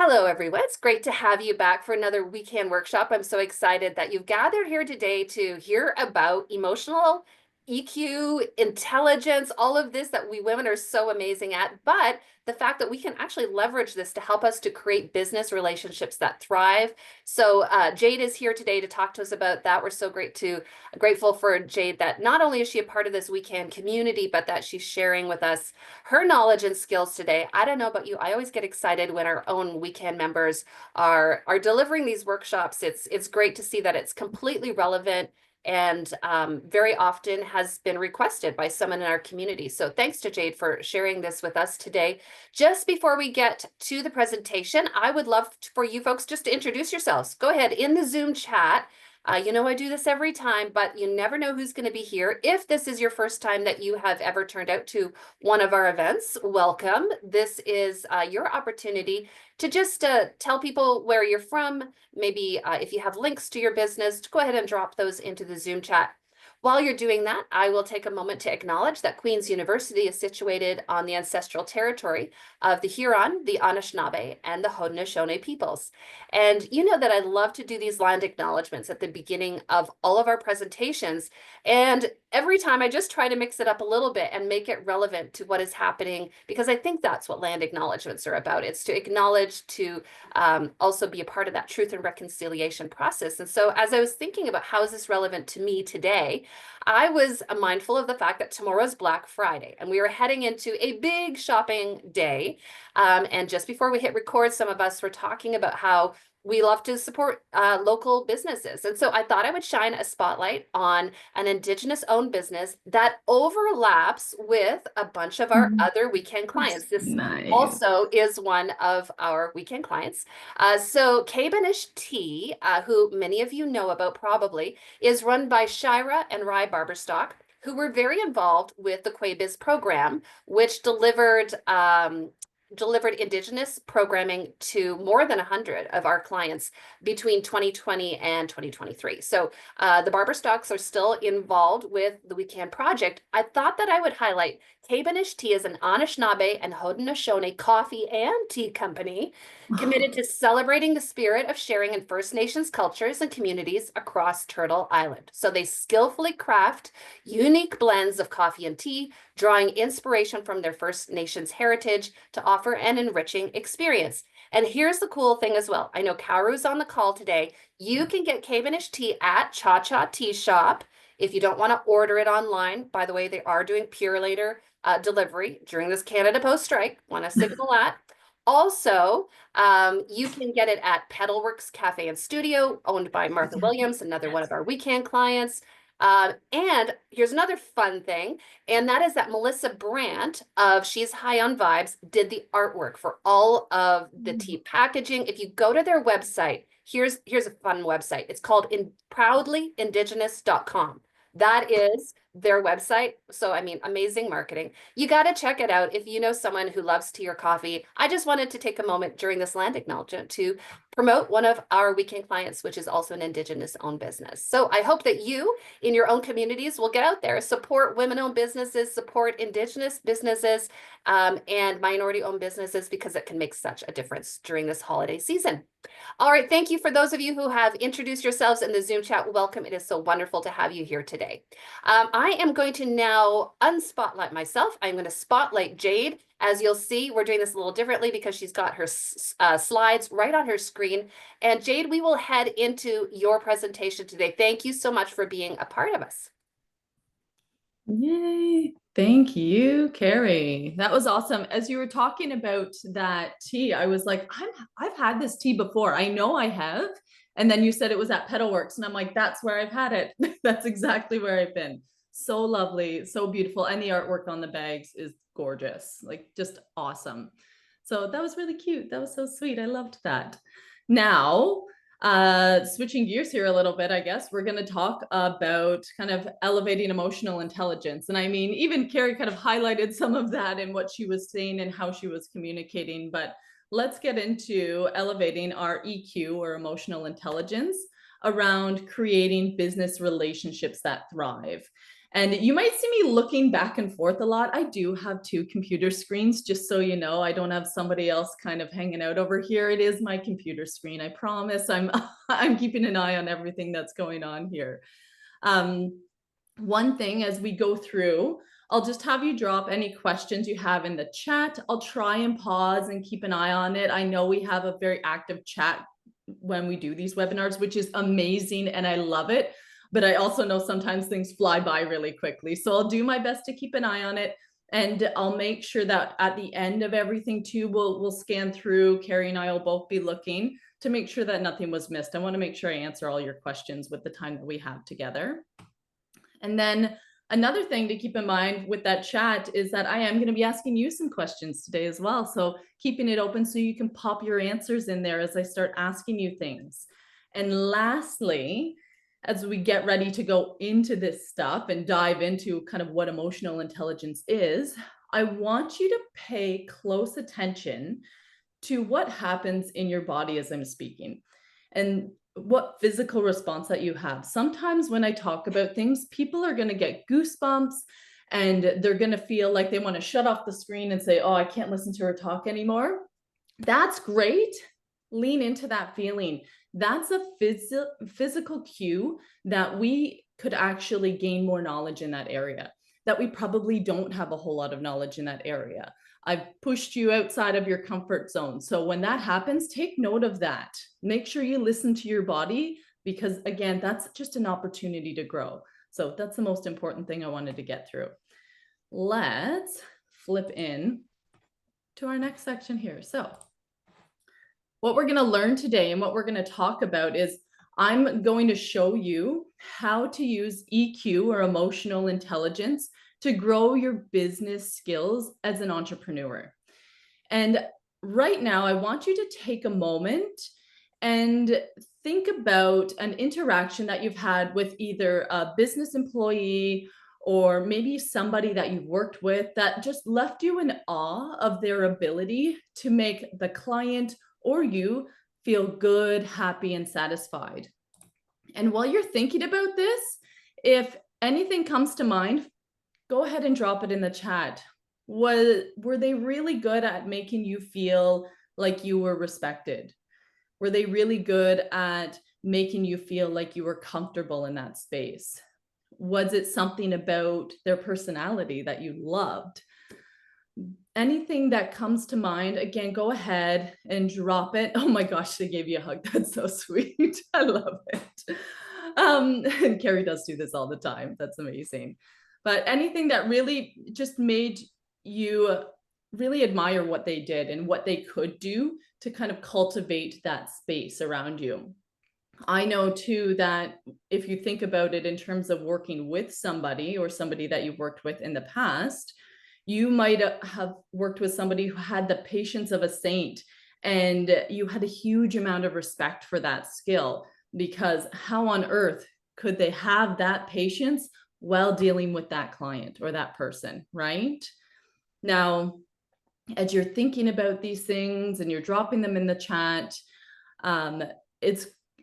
Hello, everyone. It's great to have you back for another weekend workshop. I'm so excited that you've gathered here today to hear about emotional EQ, intelligence, all of this that we women are so amazing at, but the fact that we can actually leverage this to help us to create business relationships that thrive. So Jade is here today to talk to us about that. We're so grateful for Jade that not only is she a part of this weekend community, but that she's sharing with us her knowledge and skills today. I don't know about you, I always get excited when our own weekend members are delivering these workshops. It's great to see that it's completely relevant and very often has been requested by someone in our community. So thanks to Jade for sharing this with us today. Just before we get to the presentation, I would love for you folks just to introduce yourselves. Go ahead in the Zoom chat. You know I do this every time, but you never know who's going to be here. If this is your first time that you have ever turned out to one of our events, welcome. This is your opportunity to just tell people where you're from. Maybe if you have links to your business, go ahead and drop those into the Zoom chat. While you're doing that, I will take a moment to acknowledge that Queen's University is situated on the ancestral territory of the Huron, the Anishinaabe, and the Haudenosaunee peoples. And you know that I love to do these land acknowledgements at the beginning of all of our presentations. And every time I just try to mix it up a little bit and make it relevant to what is happening, because I think that's what land acknowledgements are about. It's to acknowledge, to also be a part of that truth and reconciliation process. And so as I was thinking about how is this relevant to me today, I was mindful of the fact that tomorrow's Black Friday and we were heading into a big shopping day. And just before we hit record, some of us were talking about how we love to support local businesses. And so I thought I would shine a spotlight on an Indigenous owned business that overlaps with a bunch of our other weekend clients. This Nice. also is one of our weekend clients. So Kabanish Tea, who many of you know about probably, is run by Shira and Rye Barberstock, who were very involved with the Quabiz program, which delivered Indigenous programming to more than 100 of our clients between 2020 and 2023. So the Barberstocks are still involved with the Weekend Project. I thought that I would highlight Kabanish Tea is an Anishinaabe and Haudenosaunee coffee and tea company committed to celebrating the spirit of sharing in First Nations cultures and communities across Turtle Island. So they skillfully craft unique blends of coffee and tea, drawing inspiration from their First Nations heritage to offer an enriching experience. And here's the cool thing as well. I know Kauru's on the call today. You can get Kabanish tea at Cha Cha Tea Shop. If you don't want to order it online, by the way, they are doing Pure Later delivery during this Canada Post strike. Want to signal that. Also, you can get it at Pedalworks Cafe and Studio, owned by Martha Williams, another one of our weekend clients. And here's another fun thing, and that is that Melissa Brandt of She's High on Vibes did the artwork for all of the tea packaging. If you go to their website, here's a fun website. It's called proudlyindigenous.com. That is their website. So, I mean, amazing marketing. You got to check it out if you know someone who loves tea or coffee. I just wanted to take a moment during this land acknowledgement to promote one of our weekend clients, which is also an Indigenous owned business. So I hope that you in your own communities will get out there, support women-owned businesses, support Indigenous businesses, and minority-owned businesses, because it can make such a difference during this holiday season. All right, thank you for those of you who have introduced yourselves in the Zoom chat. Welcome. It is so wonderful to have you here today. I am going to now unspotlight myself. I'm going to spotlight Jade. As you'll see, we're doing this a little differently because she's got her slides right on her screen. And Jade, we will head into your presentation today. Thank you so much for being a part of us. Yay. Thank you, Carrie. That was awesome. As you were talking about that tea, I was like, I've had this tea before. I know I have. And then you said it was at Pedalworks, and I'm like, that's where I've had it. That's exactly where I've been. So lovely, so beautiful. And the artwork on the bags is gorgeous, like just awesome. So that was really cute. That was so sweet. I loved that. Now, switching gears here a little bit, I guess we're going to talk about kind of elevating emotional intelligence. And I mean, even Carrie kind of highlighted some of that in what she was saying and how she was communicating, but let's get into elevating our EQ, or emotional intelligence, around creating business relationships that thrive. And you might see me looking back and forth a lot. I do have two computer screens, just so you know. I don't have somebody else kind of hanging out over here. It is my computer screen. I promise I'm I'm keeping an eye on everything that's going on here. One thing as we go through, I'll just have you drop any questions you have in the chat. I'll try and pause and keep an eye on it. I know we have a very active chat when we do these webinars, which is amazing and I love it. But I also know sometimes things fly by really quickly. So I'll do my best to keep an eye on it. And I'll make sure that at the end of everything too, we'll scan through. Carrie and I will both be looking to make sure that nothing was missed. I want to make sure I answer all your questions with the time that we have together. And then another thing to keep in mind with that chat is that I am going to be asking you some questions today as well. So keeping it open so you can pop your answers in there as I start asking you things. And lastly, as we get ready to go into this stuff and dive into kind of what emotional intelligence is, I want you to pay close attention to what happens in your body as I'm speaking and what physical response that you have. Sometimes when I talk about things, people are going to get goosebumps and they're going to feel like they want to shut off the screen and say, oh, I can't listen to her talk anymore. That's great. Lean into that feeling. That's a physical cue that we could actually gain more knowledge in that area, that we probably don't have a whole lot of knowledge in that area. I've pushed you outside of your comfort zone. So when that happens, take note of that. Make sure you listen to your body because again, that's just an opportunity to grow. So that's the most important thing I wanted to get through. Let's flip in to our next section here. So what we're going to learn today and what we're going to talk about is I'm going to show you how to use EQ or emotional intelligence to grow your business skills as an entrepreneur. And right now, I want you to take a moment and think about an interaction that you've had with either a business employee or maybe somebody that you've worked with that just left you in awe of their ability to make the client or you feel good, happy, and satisfied. And while you're thinking about this, if anything comes to mind, go ahead and drop it in the chat. Were they really good at making you feel like you were respected? Were they really good at making you feel like you were comfortable in that space? Was it something about their personality that you loved? Anything that comes to mind, again, go ahead and drop it. Oh my gosh, they gave you a hug. That's so sweet. I love it. And Carrie does do this all the time. That's amazing. But anything that really just made you really admire what they did and what they could do to kind of cultivate that space around you. I know too that if you think about it in terms of working with somebody or somebody that you've worked with in the past, you might have worked with somebody who had the patience of a saint and you had a huge amount of respect for that skill, because how on earth could they have that patience while dealing with that client or that person, right? Now, as you're thinking about these things and you're dropping them in the chat,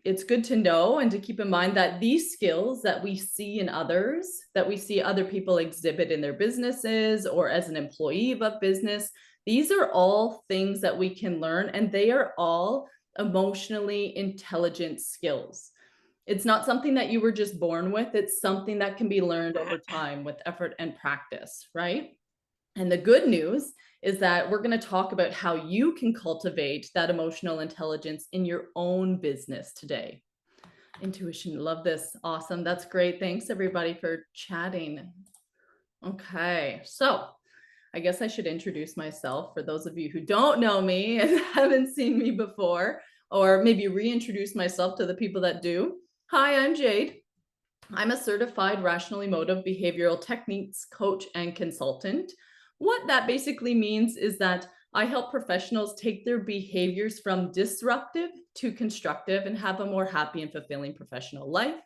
it's good to know and to keep in mind that these skills that we see in others, that we see other people exhibit in their businesses or as an employee of a business, these are all things that we can learn, and they are all emotionally intelligent skills. It's not something that you were just born with. It's something that can be learned over time with effort and practice, right? And the good news is that we're going to talk about how you can cultivate that emotional intelligence in your own business today. Intuition, love this. Awesome. That's great. Thanks everybody for chatting. Okay, so I guess I should introduce myself for those of you who don't know me and haven't seen me before, or maybe reintroduce myself to the people that do. Hi, I'm Jade. I'm a certified Rational Emotive Behavioral Techniques coach and consultant. What that basically means is that I help professionals take their behaviors from disruptive to constructive and have a more happy and fulfilling professional life.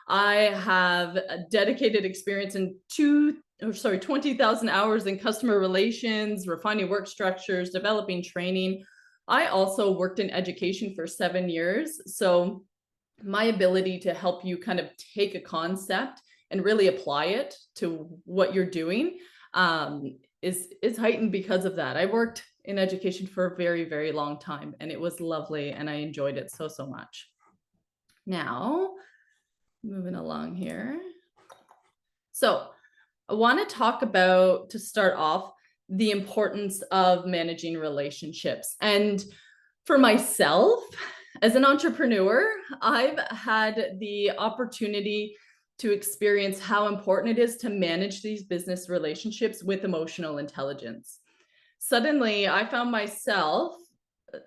I have a dedicated experience in 20,000 hours in customer relations, refining work structures, developing training. I also worked in education for 7 years. So my ability to help you kind of take a concept and really apply it to what you're doing, is heightened because of that. I worked in education for a very, very long time, and it was lovely, and I enjoyed it so, so much. Now, moving along here. So I want to talk about, to start off, the importance of managing relationships. And for myself, as an entrepreneur, I've had the opportunity to experience how important it is to manage these business relationships with emotional intelligence. Suddenly, I found myself,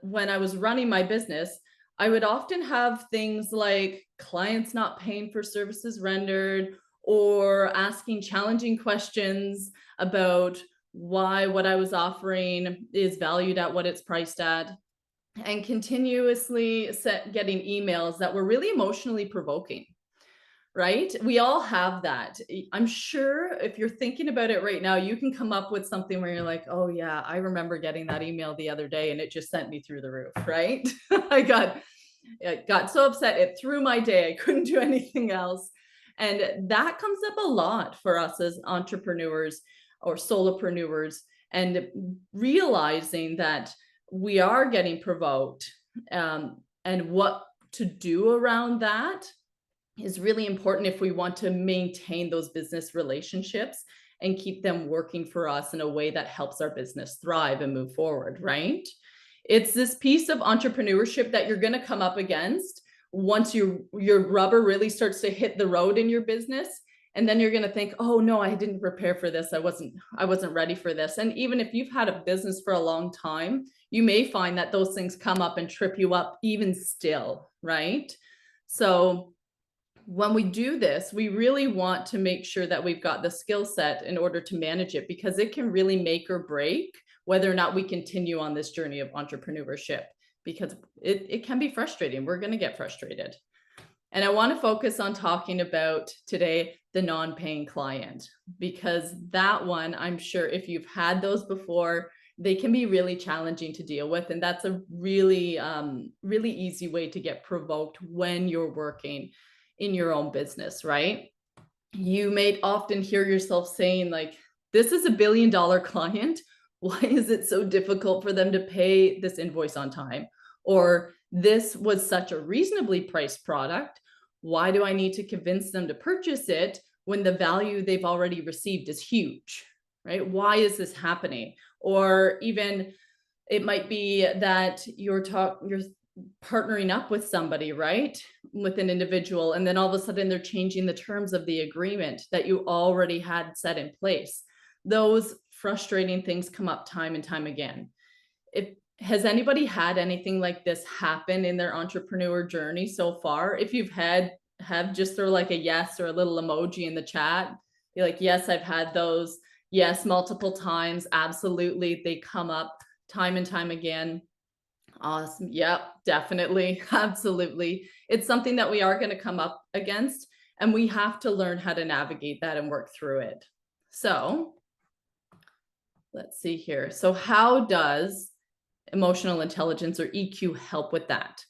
when I was running my business, I would often have things like clients not paying for services rendered, or asking challenging questions about why what I was offering is valued at what it's priced at, and continuously getting emails that were really emotionally provoking. Right? We all have that. I'm sure if you're thinking about it right now, you can come up with something where you're like, oh yeah, I remember getting that email the other day and it just sent me through the roof, right? I got so upset, it threw my day. I couldn't do anything else. And that comes up a lot for us as entrepreneurs or solopreneurs, and realizing that we are getting provoked, and what to do around that is really important if we want to maintain those business relationships and keep them working for us in a way that helps our business thrive and move forward, right? It's this piece of entrepreneurship that you're going to come up against once your rubber really starts to hit the road in your business. And then you're going to think, oh no, I didn't prepare for this. I wasn't ready for this. And even if you've had a business for a long time, you may find that those things come up and trip you up even still, right? So when we do this, we really want to make sure that we've got the skill set in order to manage it, because it can really make or break whether or not we continue on this journey of entrepreneurship, because it can be frustrating. We're going to get frustrated. And I want to focus on talking about today the non-paying client, because that one, I'm sure if you've had those before, they can be really challenging to deal with. And that's a really, really easy way to get provoked when you're working in your own business, right? You may often hear yourself saying like, this is $1 billion client. Why is it so difficult for them to pay this invoice on time? Or this was such a reasonably priced product. Why do I need to convince them to purchase it when the value they've already received is huge, right? Why is this happening? Or even it might be that you're partnering up with somebody, right? With an individual, and then all of a sudden they're changing the terms of the agreement that you already had set in place. Those frustrating things come up time and time again. Has anybody had anything like this happen in their entrepreneur journey so far? If you've have just throw like a yes or a little emoji in the chat. Be like, yes, I've had those. Yes, multiple times. Absolutely. They come up time and time again. Awesome. Yep, definitely. Absolutely. It's something that we are going to come up against, and we have to learn how to navigate that and work through it. So let's see here. So how does emotional intelligence, or EQ, help with that?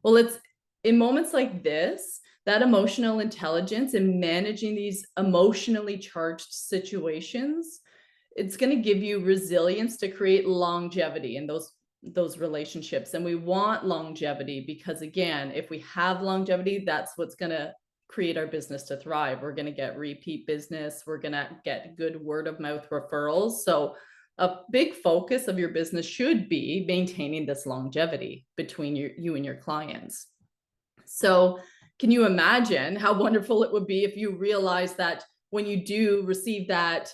Well, it's in moments like this, that emotional intelligence and managing these emotionally charged situations, it's going to give you resilience to create longevity in those relationships. And we want longevity because, again, if we have longevity, that's what's going to create our business to thrive. We're going to get repeat business. We're going to get good word of mouth referrals. So a big focus of your business should be maintaining this longevity between you and your clients. So can you imagine how wonderful it would be if you realize that when you do receive that,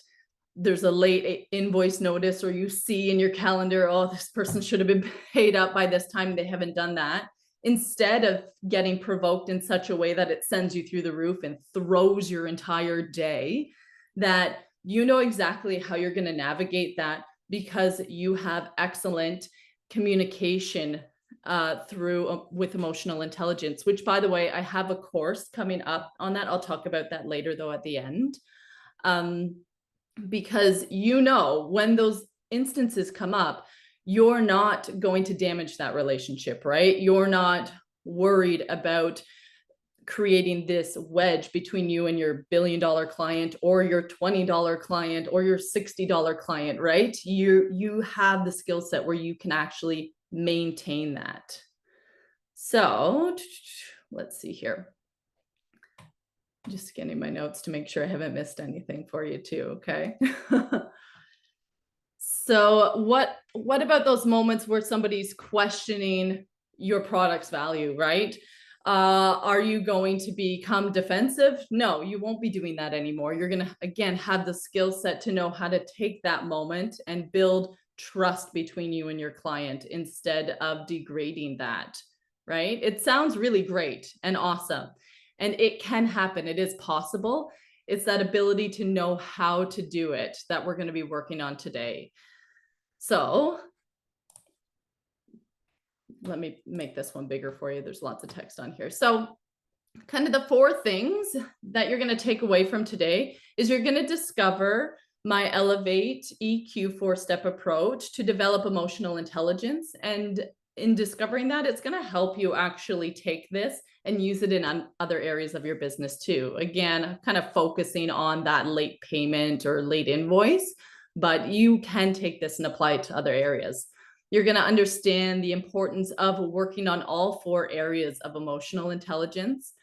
there's a late invoice notice, or you see in your calendar, oh, this person should have been paid up by this time, they haven't done that. Instead of getting provoked in such a way that it sends you through the roof and throws your entire day, that you know exactly how you're going to navigate that, because you have excellent communication with emotional intelligence, which, by the way, I have a course coming up on that. I'll talk about that later, though, at the end. Because when those instances come up, you're not going to damage that relationship, right? You're not worried about creating this wedge between you and your $1 billion client or your $20 client or your $60 client, right? You have the skill set where you can actually maintain that. So let's see here. Just scanning my notes to make sure I haven't missed anything for you too, okay? So what about those moments where somebody's questioning your product's value, right? Are you going to become defensive? No, you won't be doing that anymore. You're going to, again, have the skill set to know how to take that moment and build trust between you and your client instead of degrading that, right? It sounds really great and awesome, and it can happen. It is possible. It's that ability to know how to do it that we're going to be working on today. So let me make this one bigger for you. There's lots of text on here. So kind of the 4 things that you're going to take away from today is you're going to discover my Elevate EQ 4-step approach to develop emotional intelligence. And in discovering that, it's going to help you actually take this and use it in other areas of your business too. Again, kind of focusing on that late payment or late invoice, but you can take this and apply it to other areas. You're going to understand the importance of working on all 4 areas of emotional intelligence.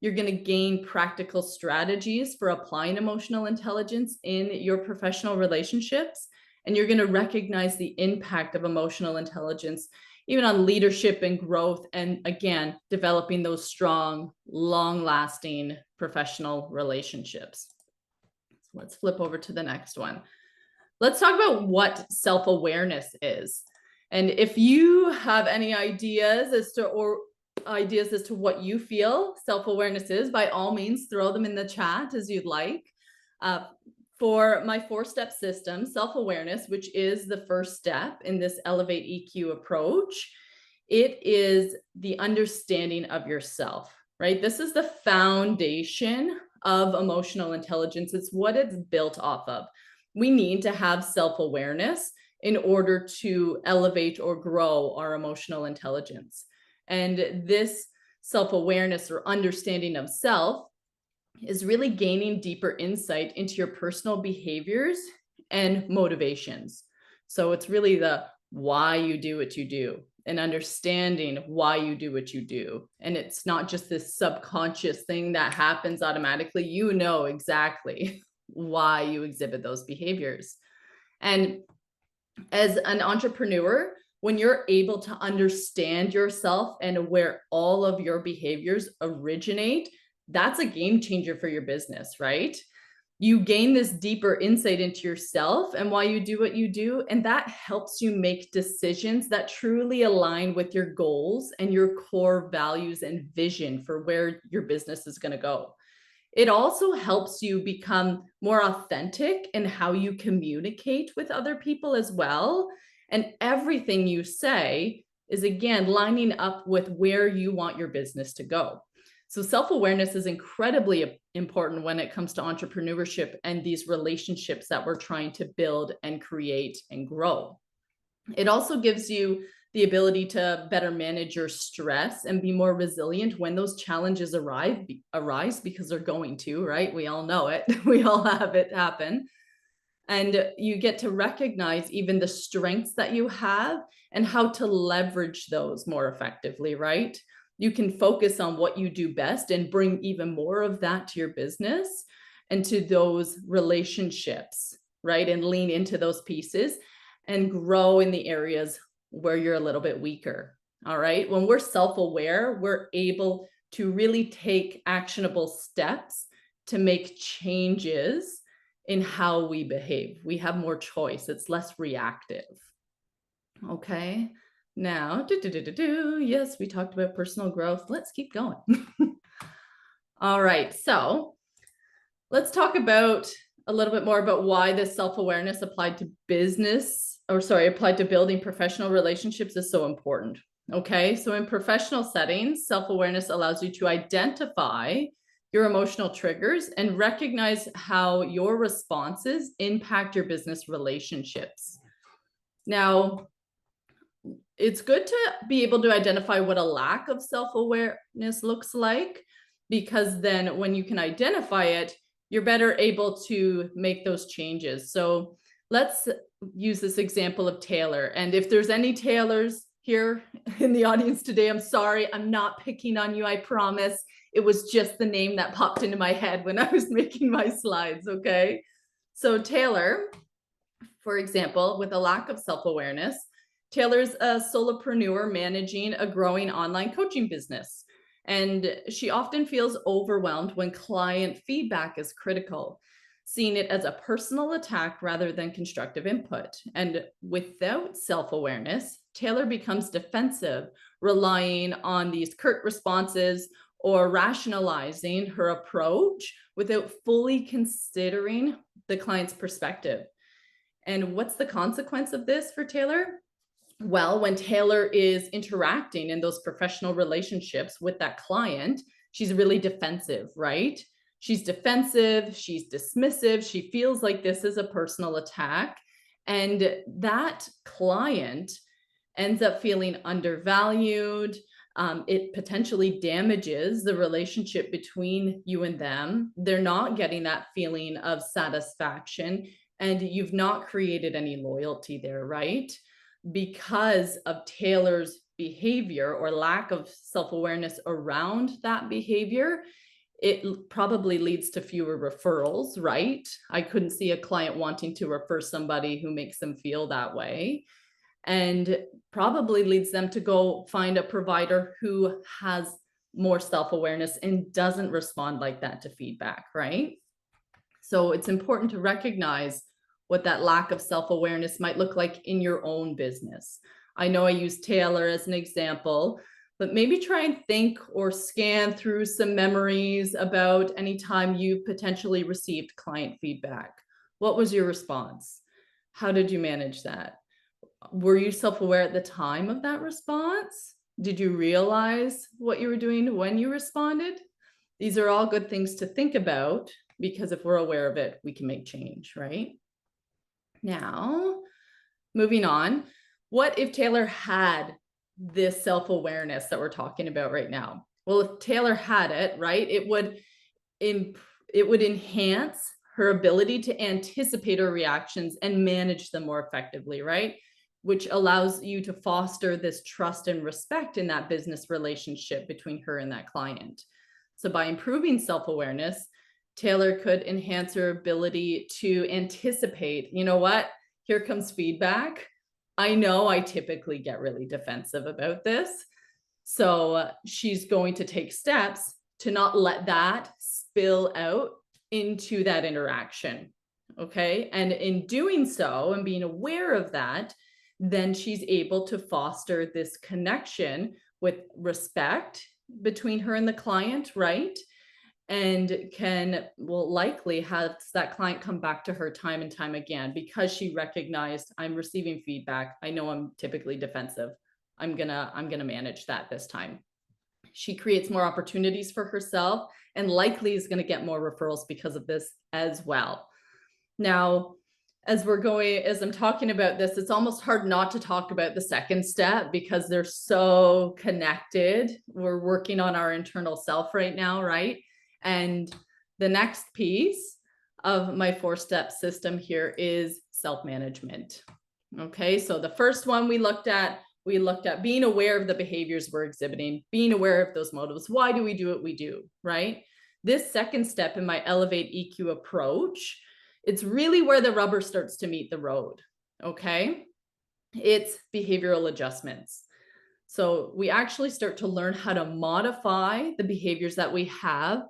You're going to gain practical strategies for applying emotional intelligence in your professional relationships. And you're going to recognize the impact of emotional intelligence, even on leadership and growth. And again, developing those strong, long-lasting professional relationships. So let's flip over to the next one. Let's talk about what self-awareness is. And if you have any ideas as to what you feel self-awareness is, by all means, throw them in the chat as you'd like. For my 4-step system, self-awareness, which is the first step in this Elevate EQ approach, it is the understanding of yourself, right? This is the foundation of emotional intelligence. It's what it's built off of. We need to have self-awareness in order to elevate or grow our emotional intelligence. And this self-awareness or understanding of self is really gaining deeper insight into your personal behaviors and motivations. So it's really the why you do what you do and understanding why you do what you do. And it's not just this subconscious thing that happens automatically. You know exactly why you exhibit those behaviors. And as an entrepreneur, when you're able to understand yourself and where all of your behaviors originate, that's a game changer for your business, right? You gain this deeper insight into yourself and why you do what you do, and that helps you make decisions that truly align with your goals and your core values and vision for where your business is going to go. It also helps you become more authentic in how you communicate with other people as well. And everything you say is, again, lining up with where you want your business to go. So self-awareness is incredibly important when it comes to entrepreneurship and these relationships that we're trying to build and create and grow. It also gives you the ability to better manage your stress and be more resilient when those challenges arise, because they're going to, right? We all know it. We all have it happen. And you get to recognize even the strengths that you have and how to leverage those more effectively, right? You can focus on what you do best and bring even more of that to your business and to those relationships, right? And lean into those pieces and grow in the areas where you're a little bit weaker. All right. When we're self-aware, we're able to really take actionable steps to make changes in how we behave. We have more choice. It's less reactive. Okay. Now, yes, we talked about personal growth. Let's keep going. All right. So let's talk about a little bit more about why this self-awareness applied to building professional relationships is so important. Okay, so in professional settings, self-awareness allows you to identify your emotional triggers and recognize how your responses impact your business relationships. Now, it's good to be able to identify what a lack of self-awareness looks like. because then when you can identify it, you're better able to make those changes. So let's use this example of Taylor. And if there's any Taylors here in the audience today, I'm sorry, I'm not picking on you, I promise. It was just the name that popped into my head when I was making my slides, okay? So Taylor, for example, with a lack of self-awareness, Taylor's a solopreneur managing a growing online coaching business. And she often feels overwhelmed when client feedback is critical, seeing it as a personal attack rather than constructive input. And without self-awareness, Taylor becomes defensive, relying on these curt responses or rationalizing her approach without fully considering the client's perspective. And what's the consequence of this for Taylor? Well, when Taylor is interacting in those professional relationships with that client, she's really defensive, right? She's defensive, she's dismissive, she feels like this is a personal attack. And that client ends up feeling undervalued. It potentially damages the relationship between you and them. They're not getting that feeling of satisfaction, and you've not created any loyalty there, right? Because of Taylor's behavior or lack of self-awareness around that behavior, it probably leads to fewer referrals, right? I couldn't see a client wanting to refer somebody who makes them feel that way, and probably leads them to go find a provider who has more self-awareness and doesn't respond like that to feedback, right? So it's important to recognize what that lack of self-awareness might look like in your own business. I know I use Taylor as an example, but maybe try and think or scan through some memories about any time you potentially received client feedback. What was your response? How did you manage that? Were you self-aware at the time of that response? Did you realize what you were doing when you responded? These are all good things to think about, because if we're aware of it, we can make change, right? Now, moving on, what if Taylor had this self-awareness that we're talking about right now? Well, if Taylor had it, right, it would enhance her ability to anticipate her reactions and manage them more effectively, right? Which allows you to foster this trust and respect in that business relationship between her and that client. So by improving self-awareness, Taylor could enhance her ability to anticipate, you know what, here comes feedback. I know I typically get really defensive about this. So she's going to take steps to not let that spill out into that interaction. Okay. And in doing so and being aware of that, then she's able to foster this connection with respect between her and the client, right? And will likely have that client come back to her time and time again, because she recognized, I'm receiving feedback. I know I'm typically defensive. I'm gonna manage that this time. She creates more opportunities for herself and likely is going to get more referrals because of this as well. Now, as I'm talking about this, it's almost hard not to talk about the second step because they're so connected. We're working on our internal self right now, right? And the next piece of my 4-step system here is self-management. Okay, so the first one we looked at being aware of the behaviors we're exhibiting, being aware of those motives. Why do we do what we do, right? This second step in my Elevate EQ approach, it's really where the rubber starts to meet the road, okay? It's behavioral adjustments. So we actually start to learn how to modify the behaviors that we have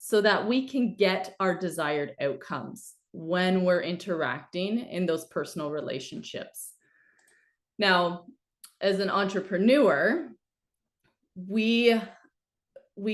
so that we can get our desired outcomes when we're interacting in those personal relationships. Now, as an entrepreneur, we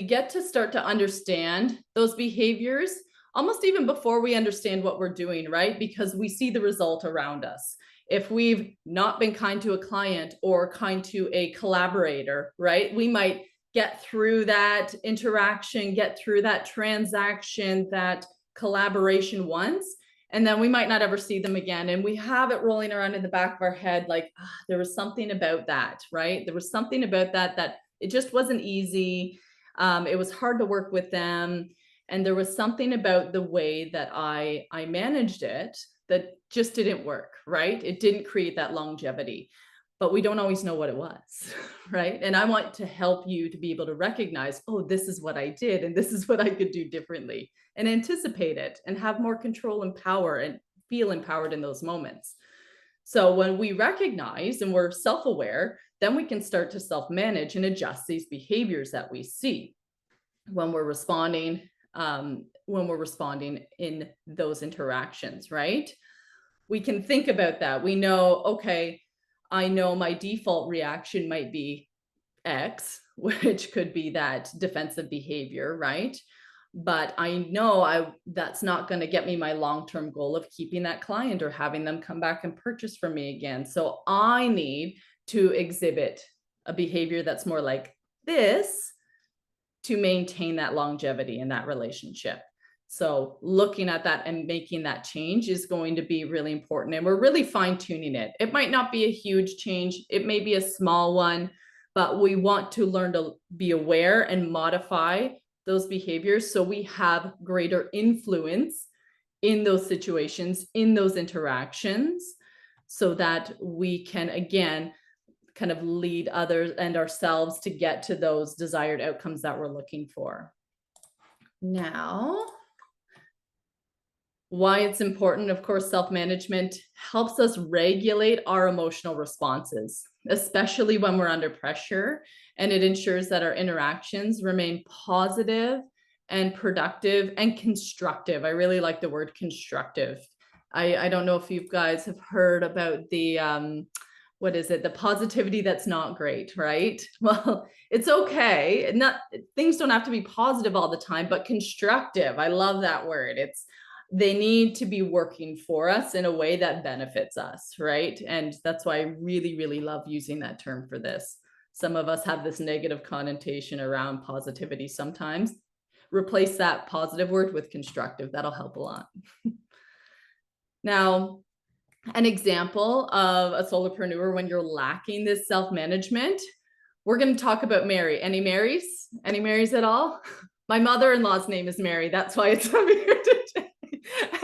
get to start to understand those behaviors almost even before we understand what we're doing, right? Because we see the result around us. If we've not been kind to a client or kind to a collaborator, right? We might get through that interaction, get through that transaction, that collaboration once, and then we might not ever see them again. And we have it rolling around in the back of our head, like, there was something about that, right? There was something about that it just wasn't easy. It was hard to work with them. And there was something about the way that I managed it that just didn't work, right? It didn't create that longevity, but we don't always know what it was, right? And I want to help you to be able to recognize, oh, this is what I did, and this is what I could do differently, and anticipate it and have more control and power and feel empowered in those moments. So when we recognize and we're self-aware, then we can start to self-manage and adjust these behaviors that we see when we're responding in those interactions, right? We can think about that. We know, okay, I know my default reaction might be X, which could be that defensive behavior, right? But I know that's not going to get me my long-term goal of keeping that client or having them come back and purchase from me again. So I need to exhibit a behavior that's more like this to maintain that longevity in that relationship. So looking at that and making that change is going to be really important. And we're really fine-tuning it. It might not be a huge change. It may be a small one, but we want to learn to be aware and modify those behaviors so we have greater influence in those situations, in those interactions, so that we can, again, kind of lead others and ourselves to get to those desired outcomes that we're looking for. Now, why it's important, of course, self-management helps us regulate our emotional responses, especially when we're under pressure, and it ensures that our interactions remain positive and productive and constructive. I really like the word constructive. I don't know if you guys have heard about the what is it? The positivity that's not great, right? Well, it's okay. Things don't have to be positive all the time, but constructive. I love that word. They need to be working for us in a way that benefits us, right? And that's why I really, really love using that term for this. Some of us have this negative connotation around positivity sometimes. Replace that positive word with constructive. That'll help a lot. Now, an example of a solopreneur when you're lacking this self-management, we're going to talk about Mary. Any Marys? Any Marys at all? My mother-in-law's name is Mary. That's why it's up here today.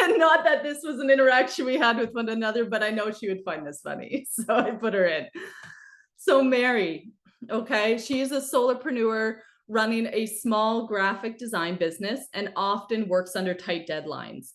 And not that this was an interaction we had with one another, but I know she would find this funny. So I put her in. So Mary, okay, she is a solopreneur running a small graphic design business and often works under tight deadlines.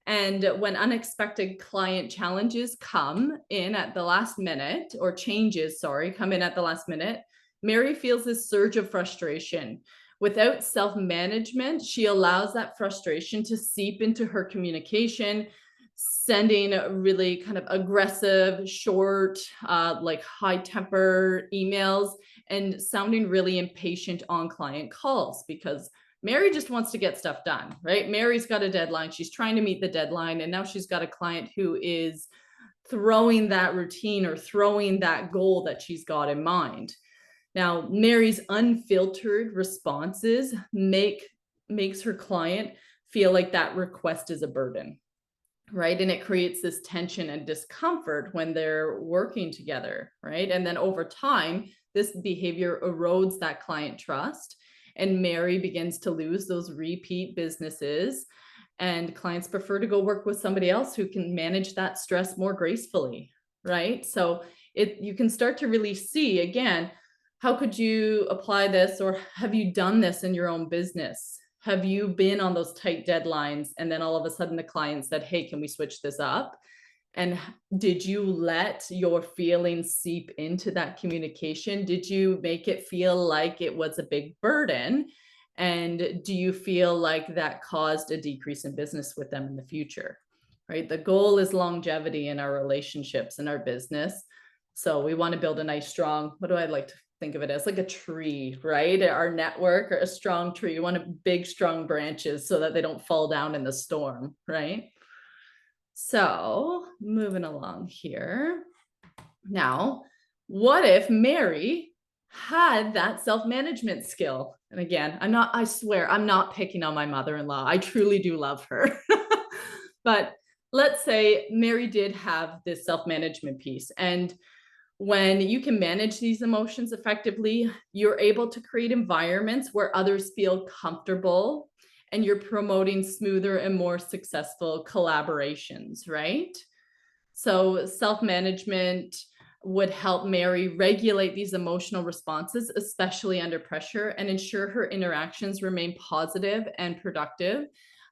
And when unexpected client challenges come in at the last minute, or changes, sorry, come in at the last minute, Mary feels this surge of frustration. Without self-management, she allows that frustration to seep into her communication, sending really kind of aggressive, short, like high temper emails and sounding really impatient on client calls because Mary just wants to get stuff done, right? Mary's got a deadline. She's trying to meet the deadline. And now she's got a client who is throwing that routine or throwing that goal that she's got in mind. Now, Mary's unfiltered responses makes her client feel like that request is a burden, right? And it creates this tension and discomfort when they're working together, right? And then over time, this behavior erodes that client trust. And Mary begins to lose those repeat businesses, and clients prefer to go work with somebody else who can manage that stress more gracefully, right? So you can start to really see, again, how could you apply this, or have you done this in your own business? Have you been on those tight deadlines and then all of a sudden the client said, hey, can we switch this up? And did you let your feelings seep into that communication? Did you make it feel like it was a big burden? And do you feel like that caused a decrease in business with them in the future? Right? The goal is longevity in our relationships and our business. So we want to build a nice, strong, what do I like to think of it as? Like a tree, right? Our network, or a strong tree. You want big, strong branches so that they don't fall down in the storm, right? So moving along here. Now, what if Mary had that self-management skill? And again, I swear, I'm not picking on my mother-in-law. I truly do love her. But let's say Mary did have this self-management piece, and When you can manage these emotions effectively, you're able to create environments where others feel comfortable and you're promoting smoother and more successful collaborations, right? So, self management would help Mary regulate these emotional responses, especially under pressure, and ensure her interactions remain positive and productive.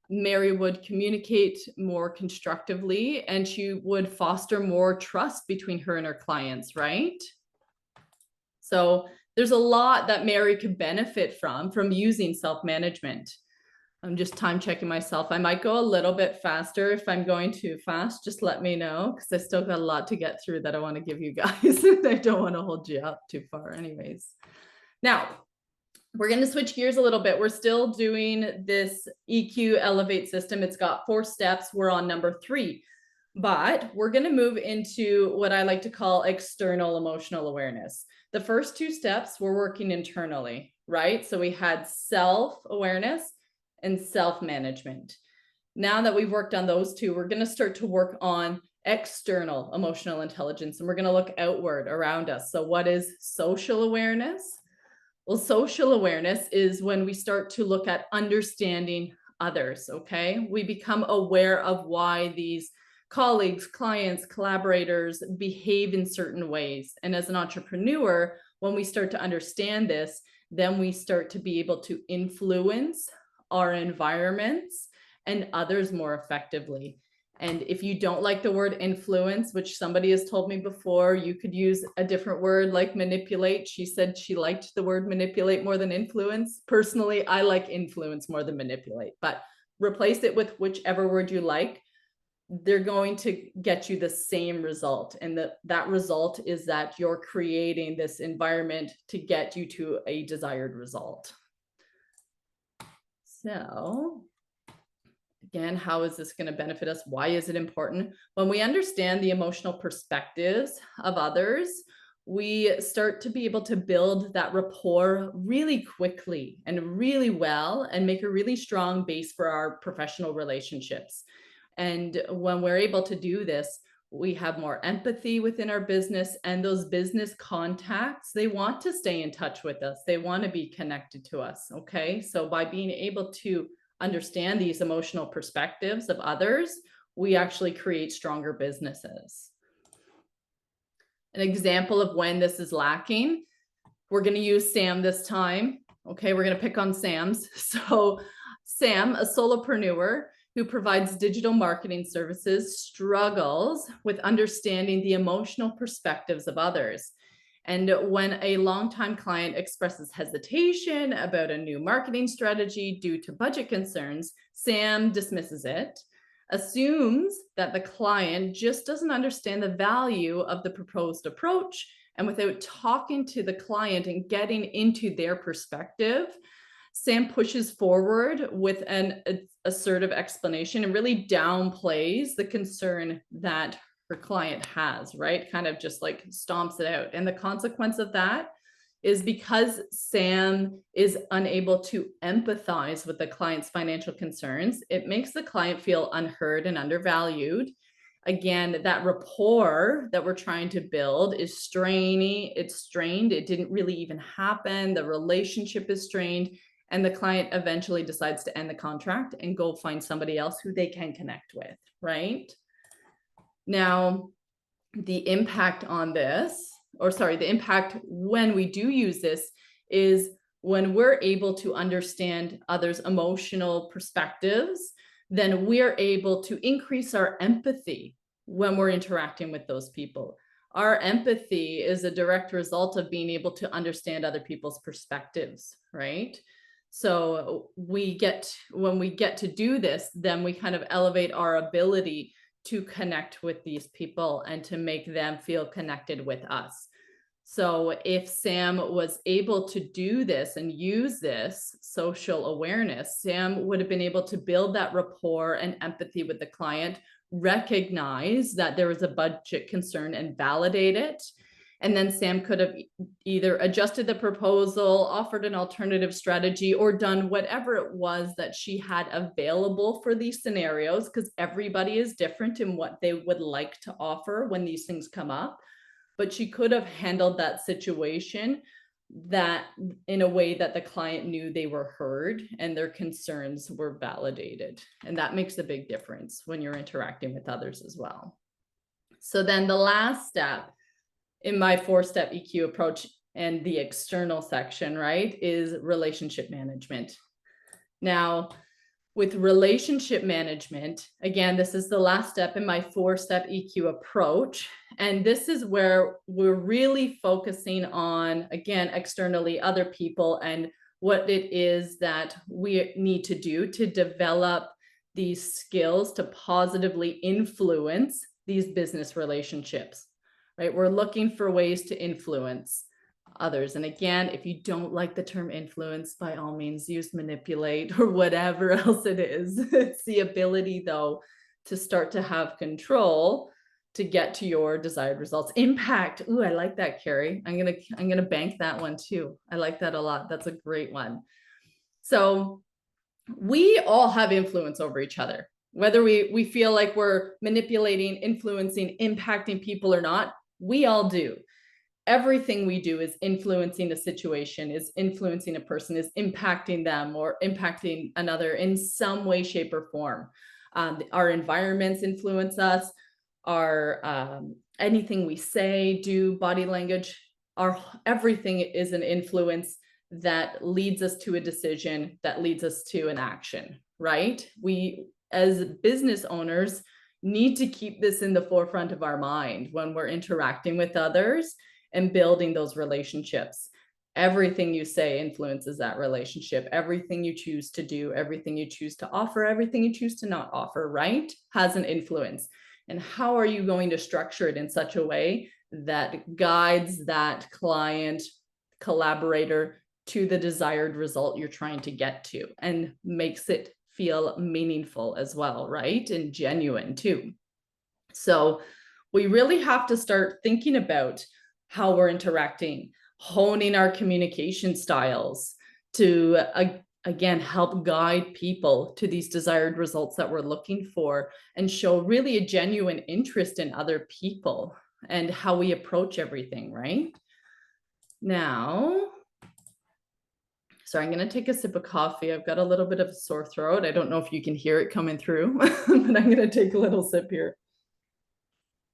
Mary would communicate more constructively and she would foster more trust between her and her clients, right? So, there's a lot that Mary could benefit from using self management. I'm just time checking myself. I might go a little bit faster. If I'm going too fast, just let me know because I still got a lot to get through that I want to give you guys. I don't want to hold you up too far, anyways. Now, we're going to switch gears a little bit. We're still doing this EQ Elevate system. It's got 4 steps. We're on number 3, but we're going to move into what I like to call external emotional awareness. The first 2 steps we're working internally, right? So we had self-awareness and self-management. Now that we've worked on those 2, we're going to start to work on external emotional intelligence, and we're going to look outward around us. So what is social awareness? Well, social awareness is when we start to look at understanding others, okay? We become aware of why these colleagues, clients, collaborators behave in certain ways. And as an entrepreneur, when we start to understand this, then we start to be able to influence our environments and others more effectively. And if you don't like the word influence, which somebody has told me before, you could use a different word like manipulate. She said she liked the word manipulate more than influence. Personally, I like influence more than manipulate, but replace it with whichever word you like. They're going to get you the same result. And that result is that you're creating this environment to get you to a desired result. So again, how is this going to benefit us? Why is it important? When we understand the emotional perspectives of others, we start to be able to build that rapport really quickly and really well and make a really strong base for our professional relationships. And when we're able to do this, we have more empathy within our business, and those business contacts, they want to stay in touch with us. They want to be connected to us. Okay. So by being able to understand these emotional perspectives of others, we actually create stronger businesses. An example of when this is lacking, we're going to use Sam this time. Okay, we're going to pick on Sam's. So Sam, a solopreneur who provides digital marketing services, struggles with understanding the emotional perspectives of others. And when a longtime client expresses hesitation about a new marketing strategy due to budget concerns, Sam dismisses it, assumes that the client just doesn't understand the value of the proposed approach, and without talking to the client and getting into their perspective, Sam pushes forward with an assertive explanation and really downplays the concern that her client has, right? Kind of just like stomps it out. And the consequence of that is because Sam is unable to empathize with the client's financial concerns, it makes the client feel unheard and undervalued. Again, that rapport that we're trying to build is strainy, it's strained, it didn't really even happen, the relationship is strained, and the client eventually decides to end the contract and go find somebody else who they can connect with, right? Now, the impact on this, the impact when we do use this is when we're able to understand others' emotional perspectives, then we're able to increase our empathy when we're interacting with those people. Our empathy is a direct result of being able to understand other people's perspectives, right? So when we get to do this, then we kind of elevate our ability to connect with these people and to make them feel connected with us. So if Sam was able to do this and use this social awareness, Sam would have been able to build that rapport and empathy with the client, recognize that there was a budget concern and validate it. And then Sam could have either adjusted the proposal, offered an alternative strategy, or done whatever it was that she had available for these scenarios, because everybody is different in what they would like to offer when these things come up. but she could have handled that situation that in a way that the client knew they were heard and their concerns were validated. And that makes a big difference when you're interacting with others as well. So then the last step in my 4-step EQ approach and the external section, right, is relationship management. Now, with relationship management, again, this is the last step in my 4-step EQ approach. And this is where we're really focusing on, again, externally other people and what it is that we need to do to develop these skills to positively influence these business relationships, right? We're looking for ways to influence others. And again, if you don't like the term influence, by all means use manipulate or whatever else it is. It's the ability, though, to start to have control to get to your desired results. Impact. Ooh, I like that, Carrie. I'm gonna bank that one too. I like that a lot. That's a great one. So we all have influence over each other, whether we feel like we're manipulating, influencing, impacting people or not. We all do. Everything we do is influencing a situation, is influencing a person, is impacting them or impacting another in some way, shape, or form. Our environments influence us. Our anything we say, do, body language, our everything is an influence that leads us to a decision, that leads us to an action, right? We, as business owners, need to keep this in the forefront of our mind when we're interacting with others and building those relationships. Everything you say influences that relationship. Everything you choose to do, everything you choose to offer, everything you choose to not offer, right, has an influence. And how are you going to structure it in such a way that guides that client, collaborator to the desired result you're trying to get to and makes it feel meaningful as well, right? And genuine too. So we really have to start thinking about how we're interacting, honing our communication styles to, again, help guide people to these desired results that we're looking for and show really a genuine interest in other people and how we approach everything, right? Now, sorry, I'm going to take a sip of coffee. I've got a little bit of a sore throat. I don't know if you can hear it coming through, but I'm going to take a little sip here.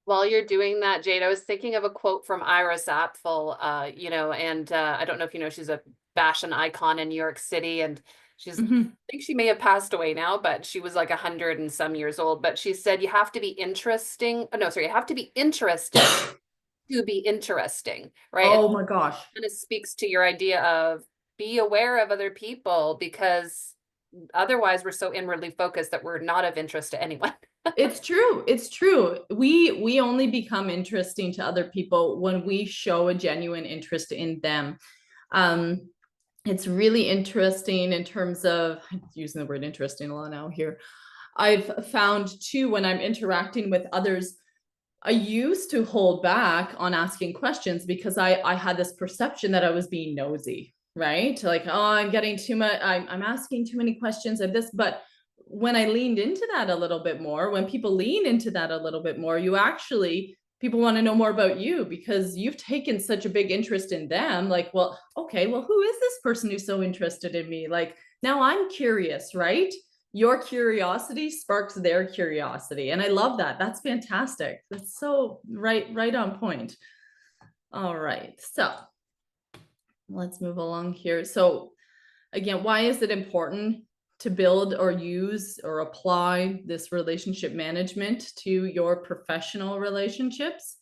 While you're doing that, Jade, I was thinking of a quote from Iris Apfel, and I don't know if you know, she's a fashion icon in New York City, and I think she may have passed away now, but she was like 100 and some years old. But she said, you have to be interesting. Oh, no, sorry, you have to be interested to be interesting, right? And Oh my gosh. kind of speaks to your idea of be aware of other people, because otherwise we're so inwardly focused that we're not of interest to anyone. It's true. It's true. We only become interesting to other people when we show a genuine interest in them. It's really interesting in terms of, I'm using the word interesting a lot now here. I've found too, when I'm interacting with others, I used to hold back on asking questions because I had this perception that I was being nosy, right? Like, oh, I'm getting too much, I'm asking too many questions of this. But when I leaned into that a little bit more, when people lean into that a little bit more, people want to know more about you because you've taken such a big interest in them. Like, well, okay, well, who is this person who's so interested in me? Like, now I'm curious, right? Your curiosity sparks their curiosity. And I love that. That's fantastic. That's so right on point. All right. So let's move along here. So again, why is it important to build or use or apply this relationship management to your professional relationships?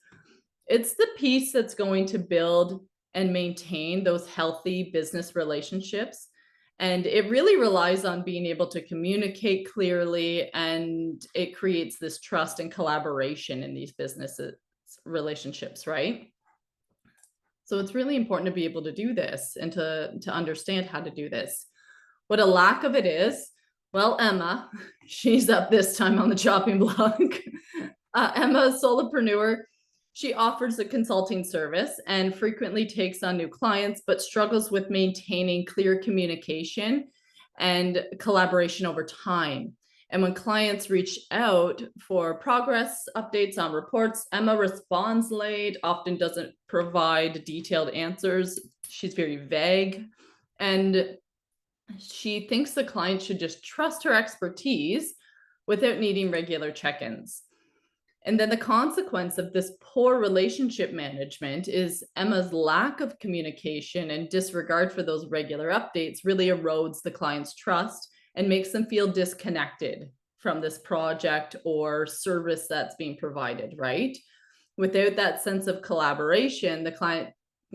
It's the piece that's going to build and maintain those healthy business relationships. And it really relies on being able to communicate clearly, and it creates this trust and collaboration in these businesses relationships, right? So it's really important to be able to do this and to understand how to do this. What a lack of it is, well, Emma, she's up this time on the chopping block. Emma, a solopreneur, she offers a consulting service and frequently takes on new clients, but struggles with maintaining clear communication and collaboration over time. And when clients reach out for progress updates on reports, Emma responds late, often doesn't provide detailed answers. She's very vague. And she thinks the client should just trust her expertise without needing regular check ins. And then the consequence of this poor relationship management is Emma's lack of communication and disregard for those regular updates really erodes the client's trust and makes them feel disconnected from this project or service that's being provided, right? Without that sense of collaboration, the client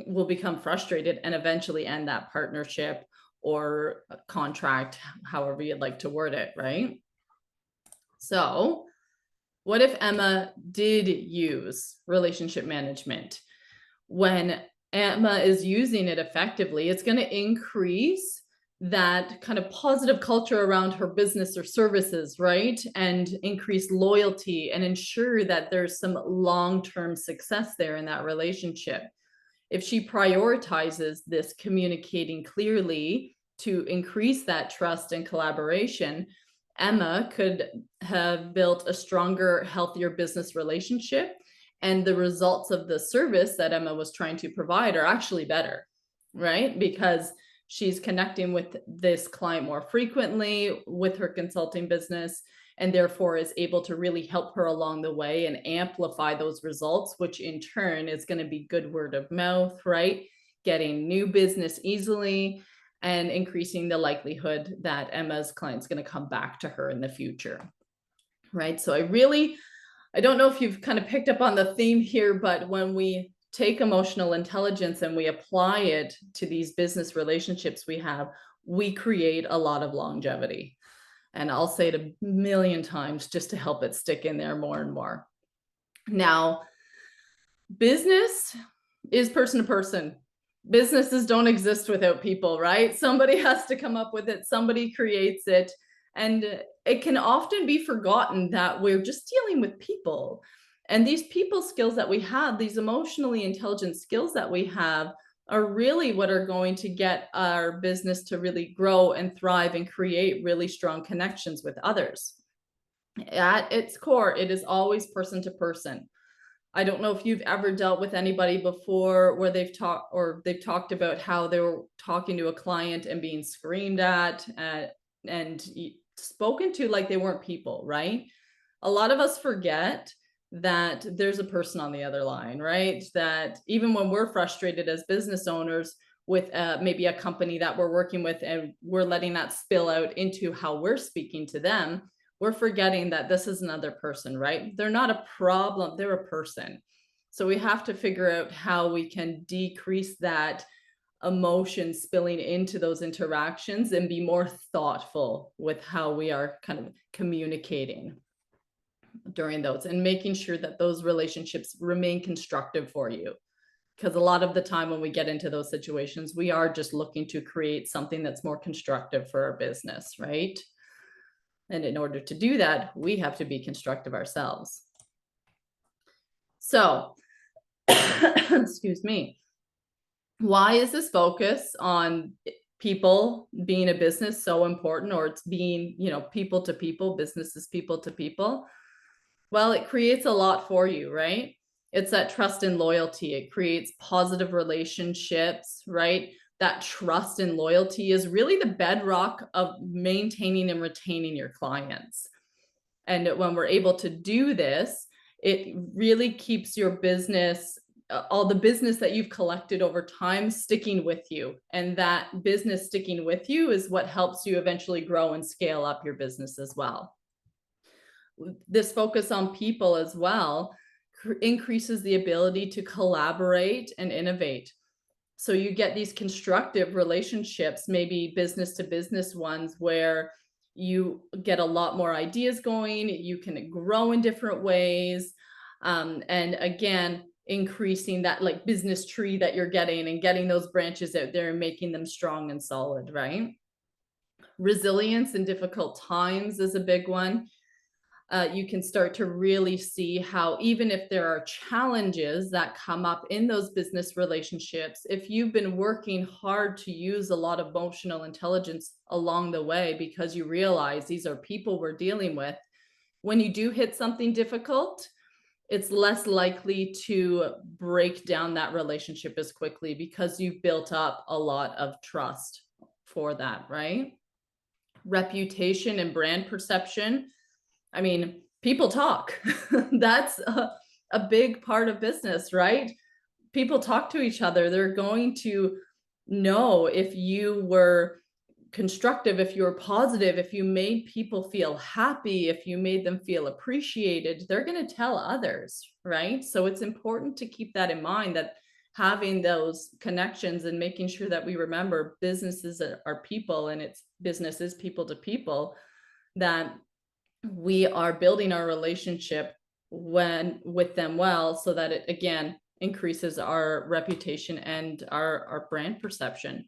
will become frustrated and eventually end that partnership or contract, however you'd like to word it, right? So, what if Emma did use relationship management? When Emma is using it effectively, it's going to increase that kind of positive culture around her business or services, right? And increase loyalty and ensure that there's some long-term success there in that relationship. If she prioritizes this communicating clearly to increase that trust and collaboration, Emma could have built a stronger, healthier business relationship. And the results of the service that Emma was trying to provide are actually better, right? Because she's connecting with this client more frequently with her consulting business, and therefore is able to really help her along the way and amplify those results, which in turn is going to be good word of mouth, right? Getting new business easily and increasing the likelihood that Emma's client's going to come back to her in the future, right? So I don't know if you've kind of picked up on the theme here, but when we take emotional intelligence and we apply it to these business relationships we have, we create a lot of longevity. And I'll say it a million times just to help it stick in there more and more. Now, business is person to person. Businesses don't exist without people, right? Somebody has to come up with it, somebody creates it. And it can often be forgotten that we're just dealing with people. And these people skills that we have, these emotionally intelligent skills that we have, are really what are going to get our business to really grow and thrive and create really strong connections with others. At its core, it is always person to person. I don't know if you've ever dealt with anybody before where they've talked about how they were talking to a client and being screamed at and spoken to like they weren't people, right? A lot of us forget that there's a person on the other line, right? That even when we're frustrated as business owners with maybe a company that we're working with and we're letting that spill out into how we're speaking to them, we're forgetting that this is another person, right? They're not a problem, they're a person. So we have to figure out how we can decrease that emotion spilling into those interactions and be more thoughtful with how we are kind of communicating during those and making sure that those relationships remain constructive for you. Because a lot of the time when we get into those situations, we are just looking to create something that's more constructive for our business, right? And in order to do that, we have to be constructive ourselves. So, excuse me. Why is this focus on people being a business so important, or it's being, people to people, businesses people to people? Well, it creates a lot for you, right? It's that trust and loyalty. It creates positive relationships, right? That trust and loyalty is really the bedrock of maintaining and retaining your clients. And when we're able to do this, it really keeps your business, all the business that you've collected over time, sticking with you. And that business sticking with you is what helps you eventually grow and scale up your business as well. This focus on people as well increases the ability to collaborate and innovate. So you get these constructive relationships, maybe business to business ones, where you get a lot more ideas going, you can grow in different ways. And again, increasing that like business tree that you're getting and getting those branches out there and making them strong and solid, right? Resilience in difficult times is a big one. you can start to really see how, even if there are challenges that come up in those business relationships, if you've been working hard to use a lot of emotional intelligence along the way, because you realize these are people we're dealing with, when you do hit something difficult, it's less likely to break down that relationship as quickly because you've built up a lot of trust for that, right? Reputation and brand perception. I mean, people talk. That's a big part of business, right? People talk to each other. They're going to know if you were constructive, if you were positive, if you made people feel happy, if you made them feel appreciated, they're going to tell others, right? So it's important to keep that in mind, that having those connections and making sure that we remember businesses are people, and it's businesses people to people, that we are building our relationship when with them well, so that it again increases our reputation and our brand perception.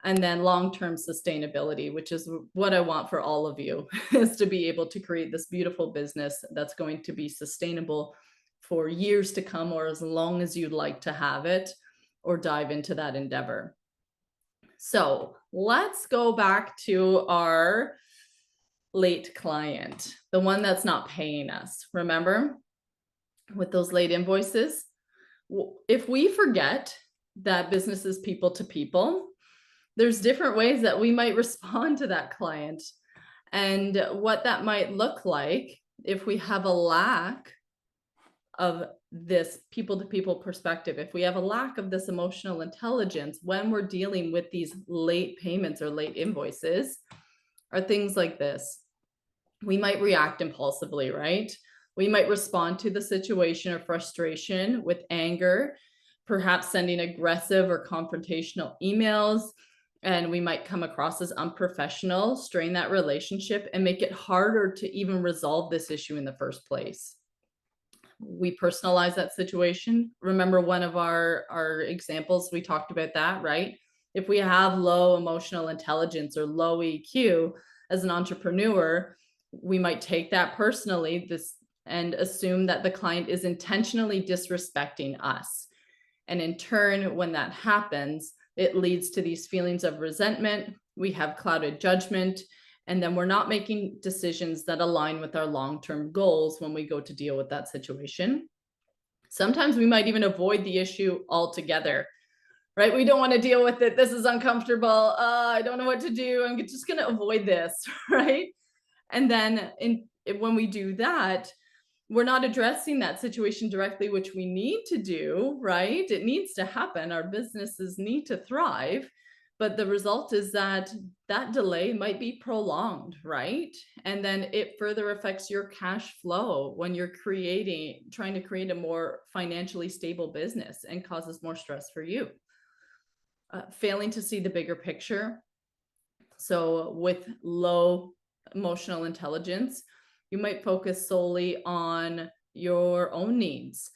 And then long-term sustainability, which is what I want for all of you, is to be able to create this beautiful business that's going to be sustainable for years to come, or as long as you'd like to have it or dive into that endeavor. So let's go back to our late client, the one that's not paying us. Remember, with those late invoices, if we forget that business is people to people, there's different ways that we might respond to that client. And what that might look like if we have a lack of this people to people perspective, if we have a lack of this emotional intelligence when we're dealing with these late payments or late invoices, are things like this. We might react impulsively, right? We might respond to the situation or frustration with anger, perhaps sending aggressive or confrontational emails, and we might come across as unprofessional, strain that relationship, and make it harder to even resolve this issue in the first place. We personalize that situation. Remember one of our examples, we talked about that, right? If we have low emotional intelligence or low EQ as an entrepreneur, we might take that personally and assume that the client is intentionally disrespecting us. And in turn, when that happens, it leads to these feelings of resentment. We have clouded judgment, and then we're not making decisions that align with our long-term goals when we go to deal with that situation. Sometimes we might even avoid the issue altogether, right? We don't want to deal with it. This is uncomfortable. I don't know what to do. I'm just going to avoid this, right? And then when we do that, we're not addressing that situation directly, which we need to do, right? It needs to happen. Our businesses need to thrive. But the result is that that delay might be prolonged, right? And then it further affects your cash flow when you're trying to create a more financially stable business, and causes more stress for you. Failing to see the bigger picture. So with low emotional intelligence, you might focus solely on your own needs,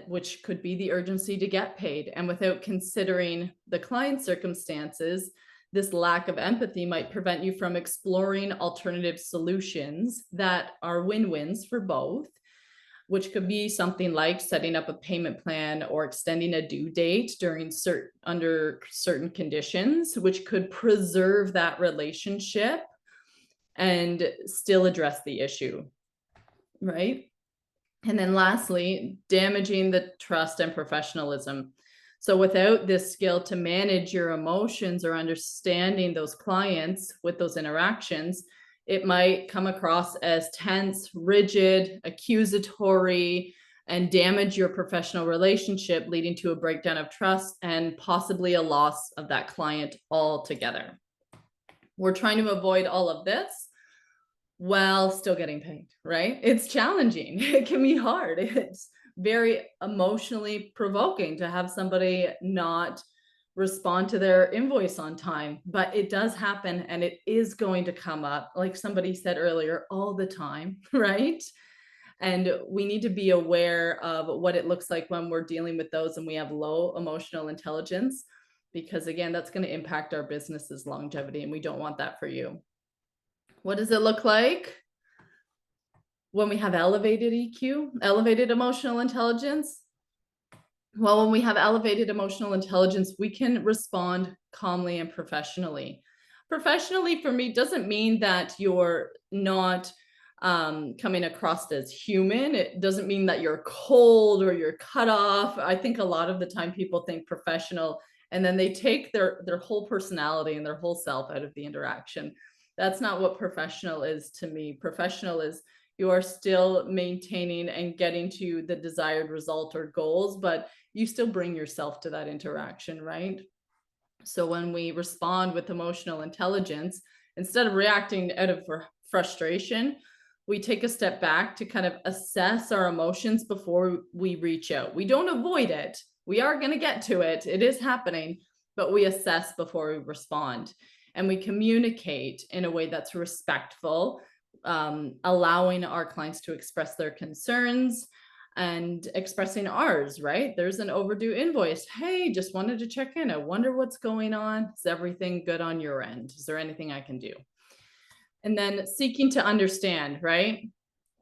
which could be the urgency to get paid. And without considering the client's circumstances, this lack of empathy might prevent you from exploring alternative solutions that are win-wins for both, which could be something like setting up a payment plan or extending a due date under certain conditions, which could preserve that relationship and still address the issue, right? And then lastly, damaging the trust and professionalism. So without this skill to manage your emotions or understanding those clients with those interactions, it might come across as tense, rigid, accusatory, and damage your professional relationship, leading to a breakdown of trust and possibly a loss of that client altogether. We're trying to avoid all of this while still getting paid, right? It's challenging. It can be hard. It's very emotionally provoking to have somebody not respond to their invoice on time, but it does happen, and it is going to come up, like somebody said earlier, all the time, right? And we need to be aware of what it looks like when we're dealing with those and we have low emotional intelligence, because again, that's going to impact our business's longevity, and we don't want that for you. What does it look like? when we have elevated EQ, elevated emotional intelligence, well, when we have elevated emotional intelligence, we can respond calmly and professionally. Professionally for me doesn't mean that you're not coming across as human. It doesn't mean that you're cold or you're cut off. I think a lot of the time people think professional and then they take their whole personality and their whole self out of the interaction. That's not what professional is to me. Professional is you are still maintaining and getting to the desired result or goals, but you still bring yourself to that interaction, right? So when we respond with emotional intelligence, instead of reacting out of frustration, we take a step back to kind of assess our emotions before we reach out. We don't avoid it. We are going to get to it. It is happening, but we assess before we respond. And we communicate in a way that's respectful, allowing our clients to express their concerns and expressing ours, right? There's an overdue invoice. Hey, just wanted to check in. I wonder what's going on. Is everything good on your end? Is there anything I can do? And then seeking to understand, right?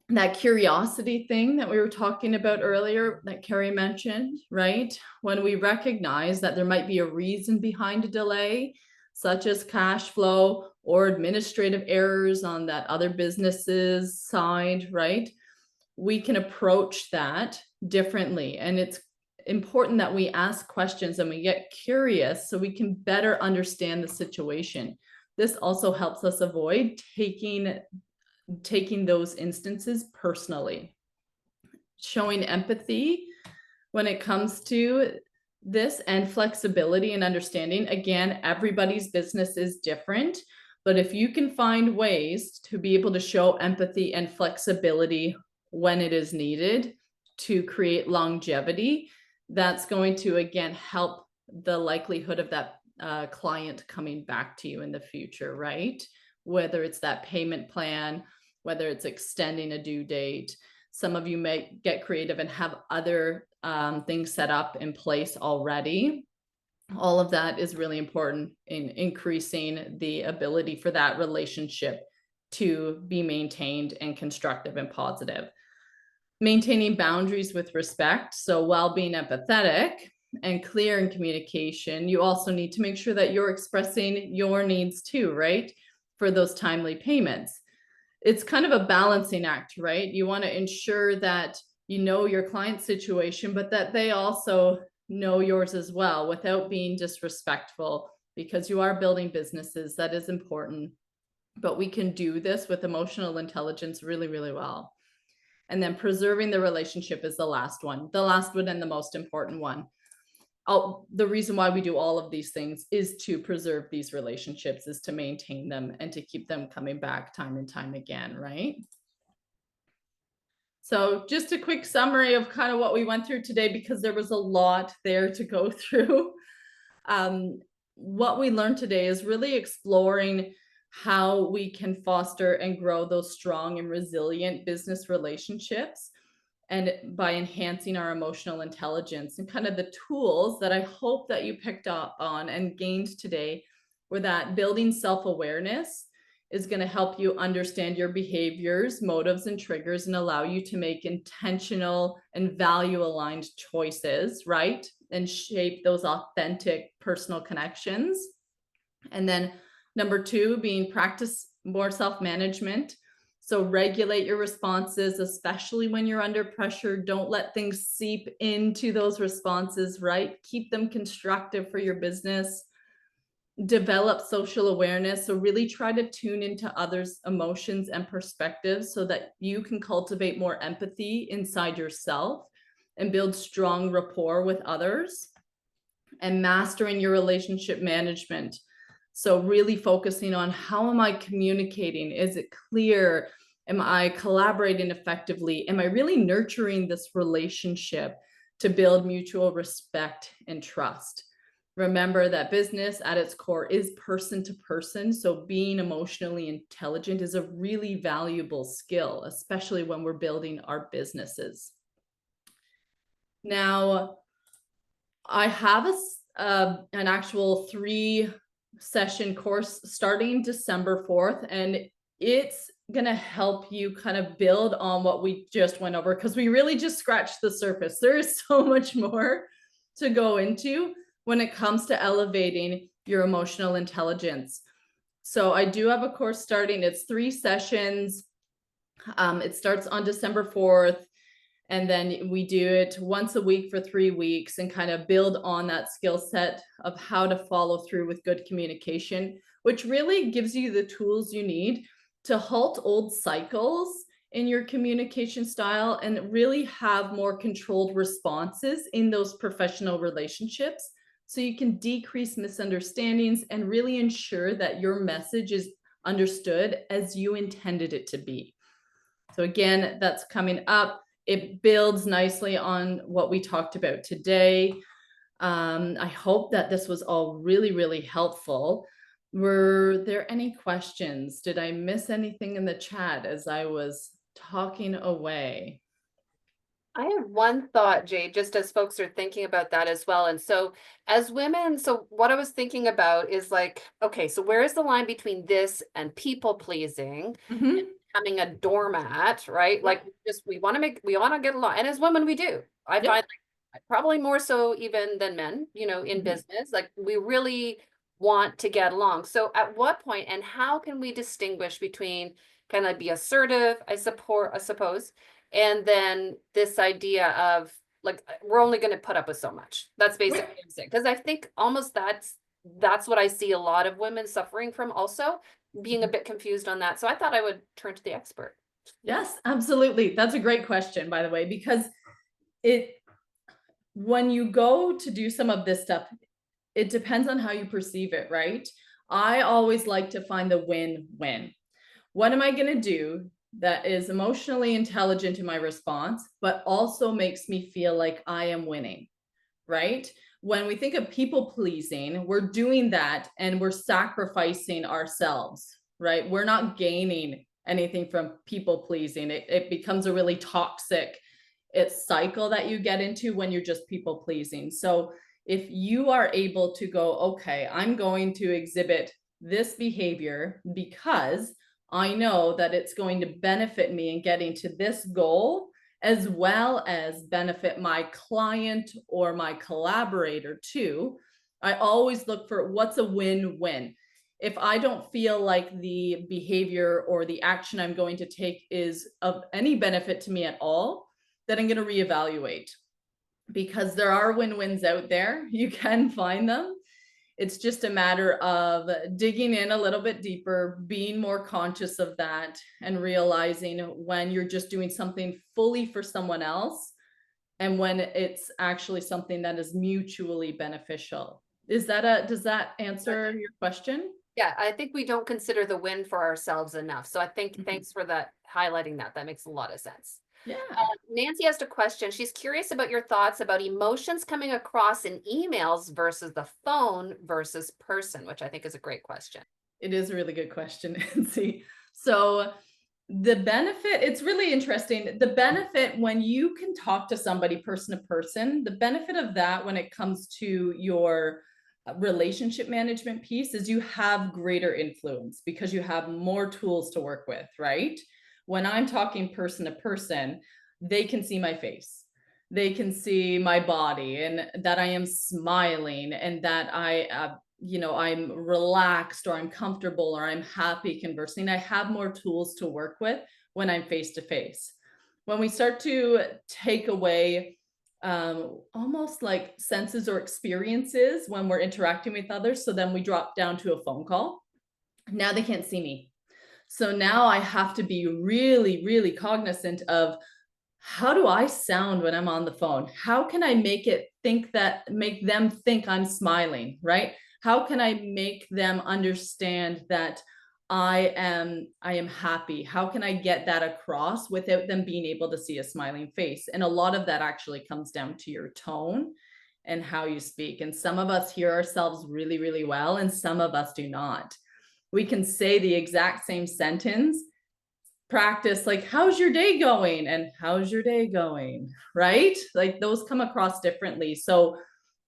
That curiosity thing that we were talking about earlier that Carrie mentioned, right? When we recognize that there might be a reason behind a delay, such as cash flow or administrative errors on that other business's side, right? We can approach that differently. And it's important that we ask questions and we get curious so we can better understand the situation. This also helps us avoid taking those instances personally. Showing empathy when it comes to this and flexibility and understanding. Again, everybody's business is different, but if you can find ways to be able to show empathy and flexibility when it is needed to create longevity, that's going to, again, help the likelihood of that client coming back to you in the future, right? Whether it's that payment plan, whether it's extending a due date. Some of you may get creative and have other things set up in place already. All of that is really important in increasing the ability for that relationship to be maintained and constructive and positive. Maintaining boundaries with respect. So while being empathetic and clear in communication, you also need to make sure that you're expressing your needs too, right? For those timely payments. It's kind of a balancing act, right? You want to ensure that you know your client's situation, but that they also know yours as well without being disrespectful, because you are building businesses. That is important. But we can do this with emotional intelligence really, really well. And then preserving the relationship is the last one and the most important one. The reason why we do all of these things is to preserve these relationships, is to maintain them and to keep them coming back time and time again, right? So just a quick summary of kind of what we went through today, because there was a lot there to go through. What we learned today is really exploring how we can foster and grow those strong and resilient business relationships, and by enhancing our emotional intelligence. And kind of the tools that I hope that you picked up on and gained today were that building self-awareness is going to help you understand your behaviors, motives, and triggers, and allow you to make intentional and value-aligned choices, right? And shape those authentic personal connections. And then number 2, being practice more self-management. So regulate your responses, especially when you're under pressure. Don't let things seep into those responses, right? Keep them constructive for your business. Develop social awareness. So really try to tune into others' emotions and perspectives so that you can cultivate more empathy inside yourself and build strong rapport with others. And mastering your relationship management. So really focusing on, how am I communicating? Is it clear? Am I collaborating effectively? Am I really nurturing this relationship to build mutual respect and trust? Remember that business at its core is person to person. So being emotionally intelligent is a really valuable skill, especially when we're building our businesses. Now, I have an actual 3-session course starting December 4th, and it's going to help you kind of build on what we just went over, because we really just scratched the surface. There is so much more to go into when it comes to elevating your emotional intelligence. So I do have a course starting. It's 3 sessions. It starts on December 4th. And then we do it once a week for 3 weeks and kind of build on that skill set of how to follow through with good communication, which really gives you the tools you need to halt old cycles in your communication style and really have more controlled responses in those professional relationships. So you can decrease misunderstandings and really ensure that your message is understood as you intended it to be. So again, that's coming up. It builds nicely on what we talked about today. I hope that this was all really, really helpful. Were there any questions? Did I miss anything in the chat as I was talking away? I have one thought, Jade, just as folks are thinking about that as well. And so, as women, so what I was thinking about is like, okay, so where is the line between this and people pleasing, Mhm. becoming a doormat, right? Like, Yep. we want to we want to get along. And as women, we do. I Yep. find like, probably more so even than men, in Mhm. business, like we really want to get along. So, at what point and how can we distinguish between kind of be assertive, I suppose, and then this idea of like we're only going to put up with so much. That's basically what I'm saying. Because I think almost that's what I see a lot of women suffering from also, being a bit confused on that. So I thought I would turn to the expert. Yes, absolutely. That's a great question, by the way, because it when you go to do some of this stuff, it depends on how you perceive it, right? I always like to find the win-win. What am I going to do that is emotionally intelligent in my response, but also makes me feel like I am winning, right? When we think of people pleasing, we're doing that and we're sacrificing ourselves, right? We're not gaining anything from people pleasing. It becomes a really toxic cycle that you get into when you're just people pleasing. So if you are able to go, okay, I'm going to exhibit this behavior because I know that it's going to benefit me in getting to this goal, as well as benefit my client or my collaborator too. I always look for what's a win-win. If I don't feel like the behavior or the action I'm going to take is of any benefit to me at all, then I'm going to reevaluate, because there are win-wins out there. You can find them. It's just a matter of digging in a little bit deeper, being more conscious of that, and realizing when you're just doing something fully for someone else and when it's actually something that is mutually beneficial. Does that answer your question? Yeah, I think we don't consider the win for ourselves enough. So I think Mhm. thanks for that highlighting that. That makes a lot of sense. Yeah. Nancy asked a question. She's curious about your thoughts about emotions coming across in emails versus the phone versus person, which I think is a great question. It is a really good question, Nancy. So the benefit, it's really interesting. The benefit when you can talk to somebody person to person, the benefit of that when it comes to your relationship management piece is you have greater influence because you have more tools to work with, right? When I'm talking person to person, they can see my face. They can see my body and that I am smiling and that I'm relaxed or I'm comfortable or I'm happy conversing. I have more tools to work with when I'm face to face. When we start to take away almost like senses or experiences when we're interacting with others, so then we drop down to a phone call. Now they can't see me. So now I have to be really, really cognizant of how do I sound when I'm on the phone? How can I make them think I'm smiling, right? How can I make them understand that I am happy? How can I get that across without them being able to see a smiling face? And a lot of that actually comes down to your tone and how you speak. And some of us hear ourselves really, really well, and some of us do not. We can say the exact same sentence, practice like how's your day going and how's your day going, right? Like those come across differently. So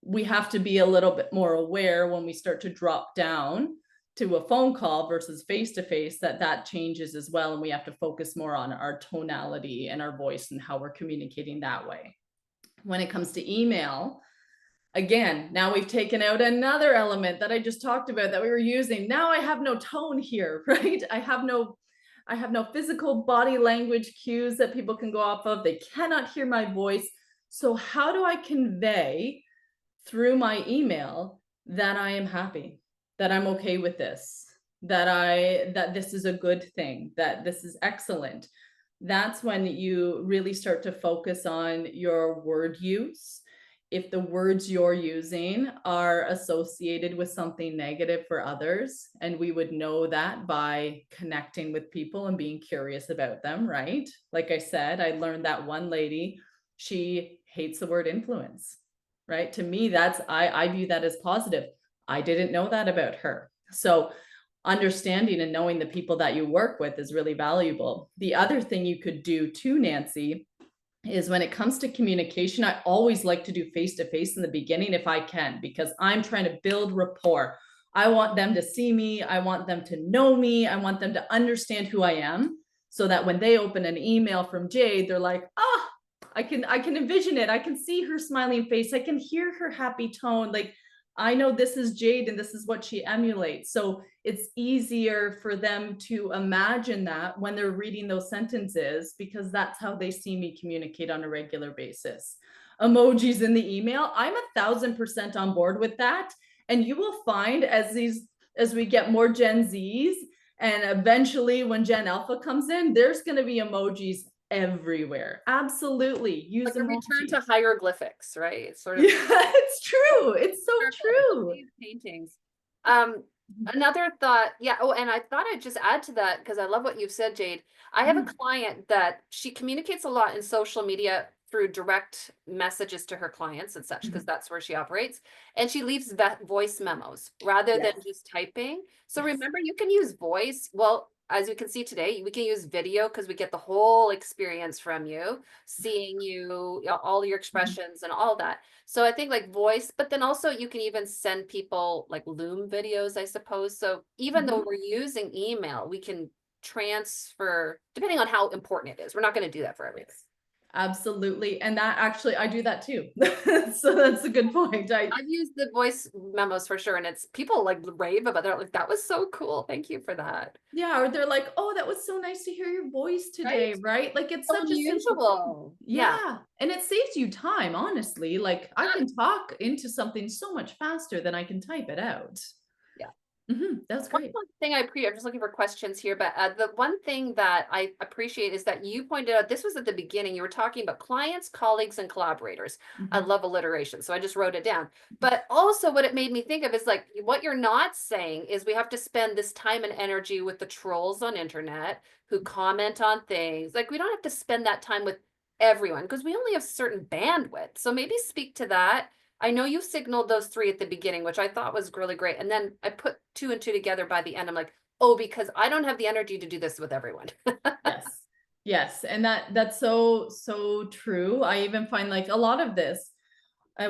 we have to be a little bit more aware when we start to drop down to a phone call versus face to face, that changes as well. And we have to focus more on our tonality and our voice and how we're communicating that way. When it comes to email, again, now we've taken out another element that I just talked about that we were using. Now I have no tone here, right? I have no physical body language cues that people can go off of. They cannot hear my voice. So how do I convey through my email that I am happy, that I'm okay with this, that this is a good thing, that this is excellent? That's when you really start to focus on your word use. If the words you're using are associated with something negative for others, and we would know that by connecting with people and being curious about them, right? Like I said, I learned that one lady, she hates the word influence, right? To me, I view that as positive. I didn't know that about her. So understanding and knowing the people that you work with is really valuable. The other thing you could do too, Nancy, is when it comes to communication, I always like to do face to face in the beginning if I can, because I'm trying to build rapport. I want them to see me. I want them to know me. I want them to understand who I am, so that when they open an email from Jade, they're like, oh, I can envision it. I can see her smiling face. I can hear her happy tone. Like, I know this is Jade and this is what she emulates. So it's easier for them to imagine that when they're reading those sentences, because that's how they see me communicate on a regular basis. Emojis in the email, I'm 1,000% on board with that. And you will find as we get more Gen Zs, and eventually when Gen Alpha comes in, there's going to be emojis everywhere. Absolutely. Use Like a return emojis. to hieroglyphics, right? It's sort of Yeah, it's true. It's so true. these paintings. Another thought, yeah. Oh, and I thought I'd just add to that because I love what you've said, Jade. I have a client that she communicates a lot in social media through direct messages to her clients and such, because that's where she operates. And she leaves voice memos rather than Yes. just typing. So Yes. remember, you can use voice. Well, as you can see today, we can use video because we get the whole experience from you, seeing you, all your expressions and all that. So I think like voice, but then also you can even send people like Loom videos, I suppose. So even though Mhm. we're using email, we can transfer depending on how important it is. We're not going to do that for everything. Yes. Absolutely. And that actually, I do that too. So that's a good point. I've used the voice memos for sure, and it's people like rave about it. They're like, that was so cool. Thank you for that. Yeah, or they're like, oh, that was so nice to hear your voice Right? today, right? Like it's So such a simple thing. unusual. Yeah. Yeah. And it saves you time, honestly. Like I Yeah. can talk into something so much faster than I can type it out. Yeah. That's One great. more thing I appreciate, I'm just looking for questions here, but the one thing that I appreciate is that you pointed out, this was at the beginning, you were talking about clients, colleagues, and collaborators. I Mhm. love alliteration, so I just wrote it down. But also what it made me think of is like, what you're not saying is we have to spend this time and energy with the trolls on internet who comment on things. Like we don't have to spend that time with everyone because we only have certain bandwidth. So maybe speak to that. I know you signaled those three at the beginning, which I thought was really great. And then I put two and two together by the end. I'm like, oh, because I don't have the energy to do this with everyone. Yes. Yes. And that's so true. I even find like a lot of this,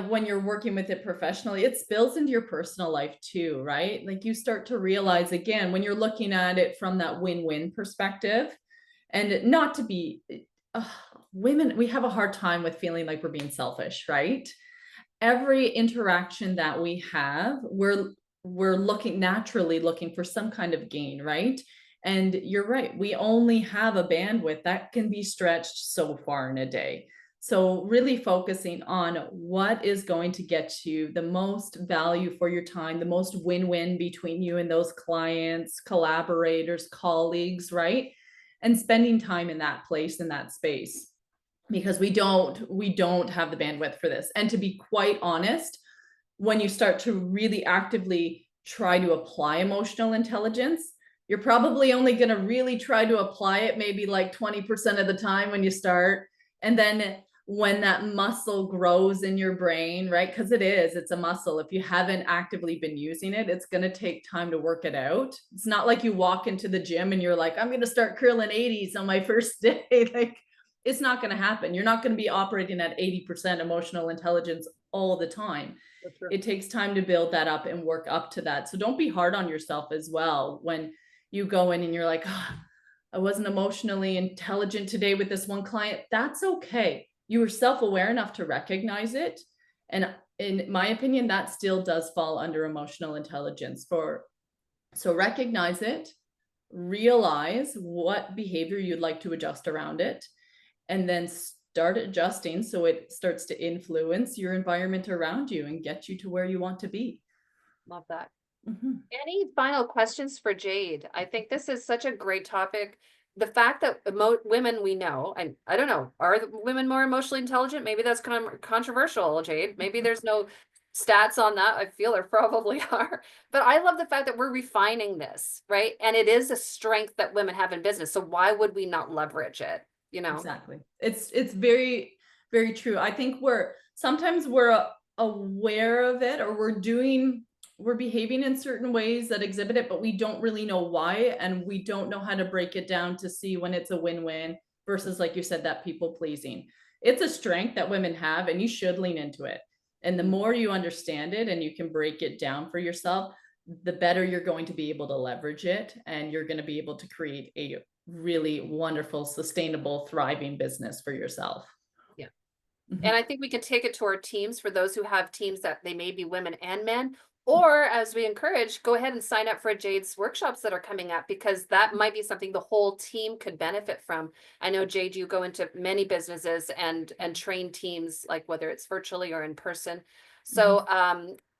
when you're working with it professionally, it spills into your personal life too, right? Like you start to realize again, when you're looking at it from that win-win perspective, and not to be, uh, women, we have a hard time with feeling like we're being selfish, right? Every interaction that we have, we're looking naturally looking for some kind of gain, right? And you're right, we only have a bandwidth that can be stretched so far in a day. So really focusing on what is going to get you the most value for your time, the most win-win between you and those clients, collaborators, colleagues, right? And spending time in that place, in that space, because we don't have the bandwidth for this. And to be quite honest, when you start to really actively try to apply emotional intelligence, you're probably only going to really try to apply it maybe like 20% of the time when you start. And then when that muscle grows in your brain, right? Because it's a muscle. If you haven't actively been using it, it's going to take time to work it out. It's not like you walk into the gym and you're like, I'm going to start curling 80s on my first day. Like, it's not going to happen. You're not going to be operating at 80% emotional intelligence all the time. For sure. it takes time to build that up and work up to that. So don't be hard on yourself as well when you go in and you're like, oh, I wasn't emotionally intelligent today with this one client. That's okay. You were self-aware enough to recognize it. And in my opinion, that still does fall under emotional intelligence. So recognize it, realize what behavior you'd like to adjust around it, and then start adjusting so it starts to influence your environment around you and get you to where you want to be. Love that. Mhm. Any final questions for Jade? I think this is such a great topic. The fact that women we know, and I don't know, are women more emotionally intelligent? Maybe that's kind of controversial, Jade. Maybe there's no stats on that. I feel there probably are. But I love the fact that we're refining this, right? And it is a strength that women have in business. So why would we not leverage it? You know? Exactly. It's very, very true. I think we're aware of it, or we're behaving in certain ways that exhibit it, but we don't really know why, and we don't know how to break it down to see when it's a win-win versus, like you said, that people pleasing. It's a strength that women have, and you should lean into it. And the more you understand it and you can break it down for yourself, the better you're going to be able to leverage it, and you're going to be able to create a really wonderful, sustainable, thriving business for yourself. Yeah. Mhm. And I think we can take it to our teams for those who have teams that they may be women and men. Or as we encourage, go ahead and sign up for Jade's workshops that are coming up because that might be something the whole team could benefit from. I know Jade, you go into many businesses and train teams, like whether it's virtually or in person. Mhm. So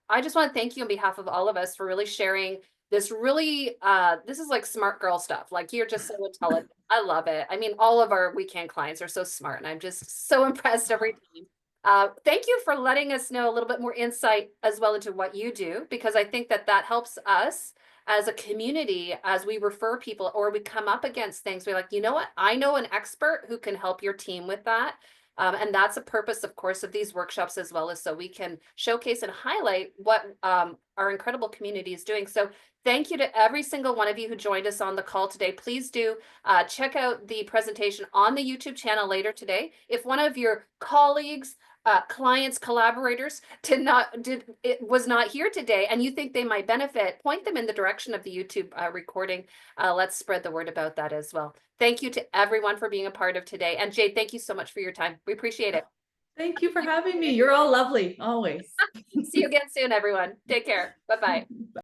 I just want to thank you on behalf of all of us for really sharing this really this is like smart girl stuff. Like you're just so intelligent. I love it. I mean, all of our weekend clients are so smart, and I'm just so impressed every time. Thank you for letting us know a little bit more insight as well into what you do, because I think that that helps us as a community as we refer people or we come up against things. We're like, you know what? I know an expert who can help your team with that. And that's a purpose, of course, of these workshops as well, as so we can showcase and highlight what our incredible community is doing. So thank you to every single one of you who joined us on the call today. Please do check out the presentation on the YouTube channel later today. If one of your colleagues, clients, collaborators was not here today and you think they might benefit, point them in the direction of the YouTube recording. Let's spread the word about that as well. Thank you to everyone for being a part of today. And Jade, thank you so much for your time. We appreciate it. Thank you for having me. You're all lovely, always. See you again soon, everyone. Take care. Bye-bye.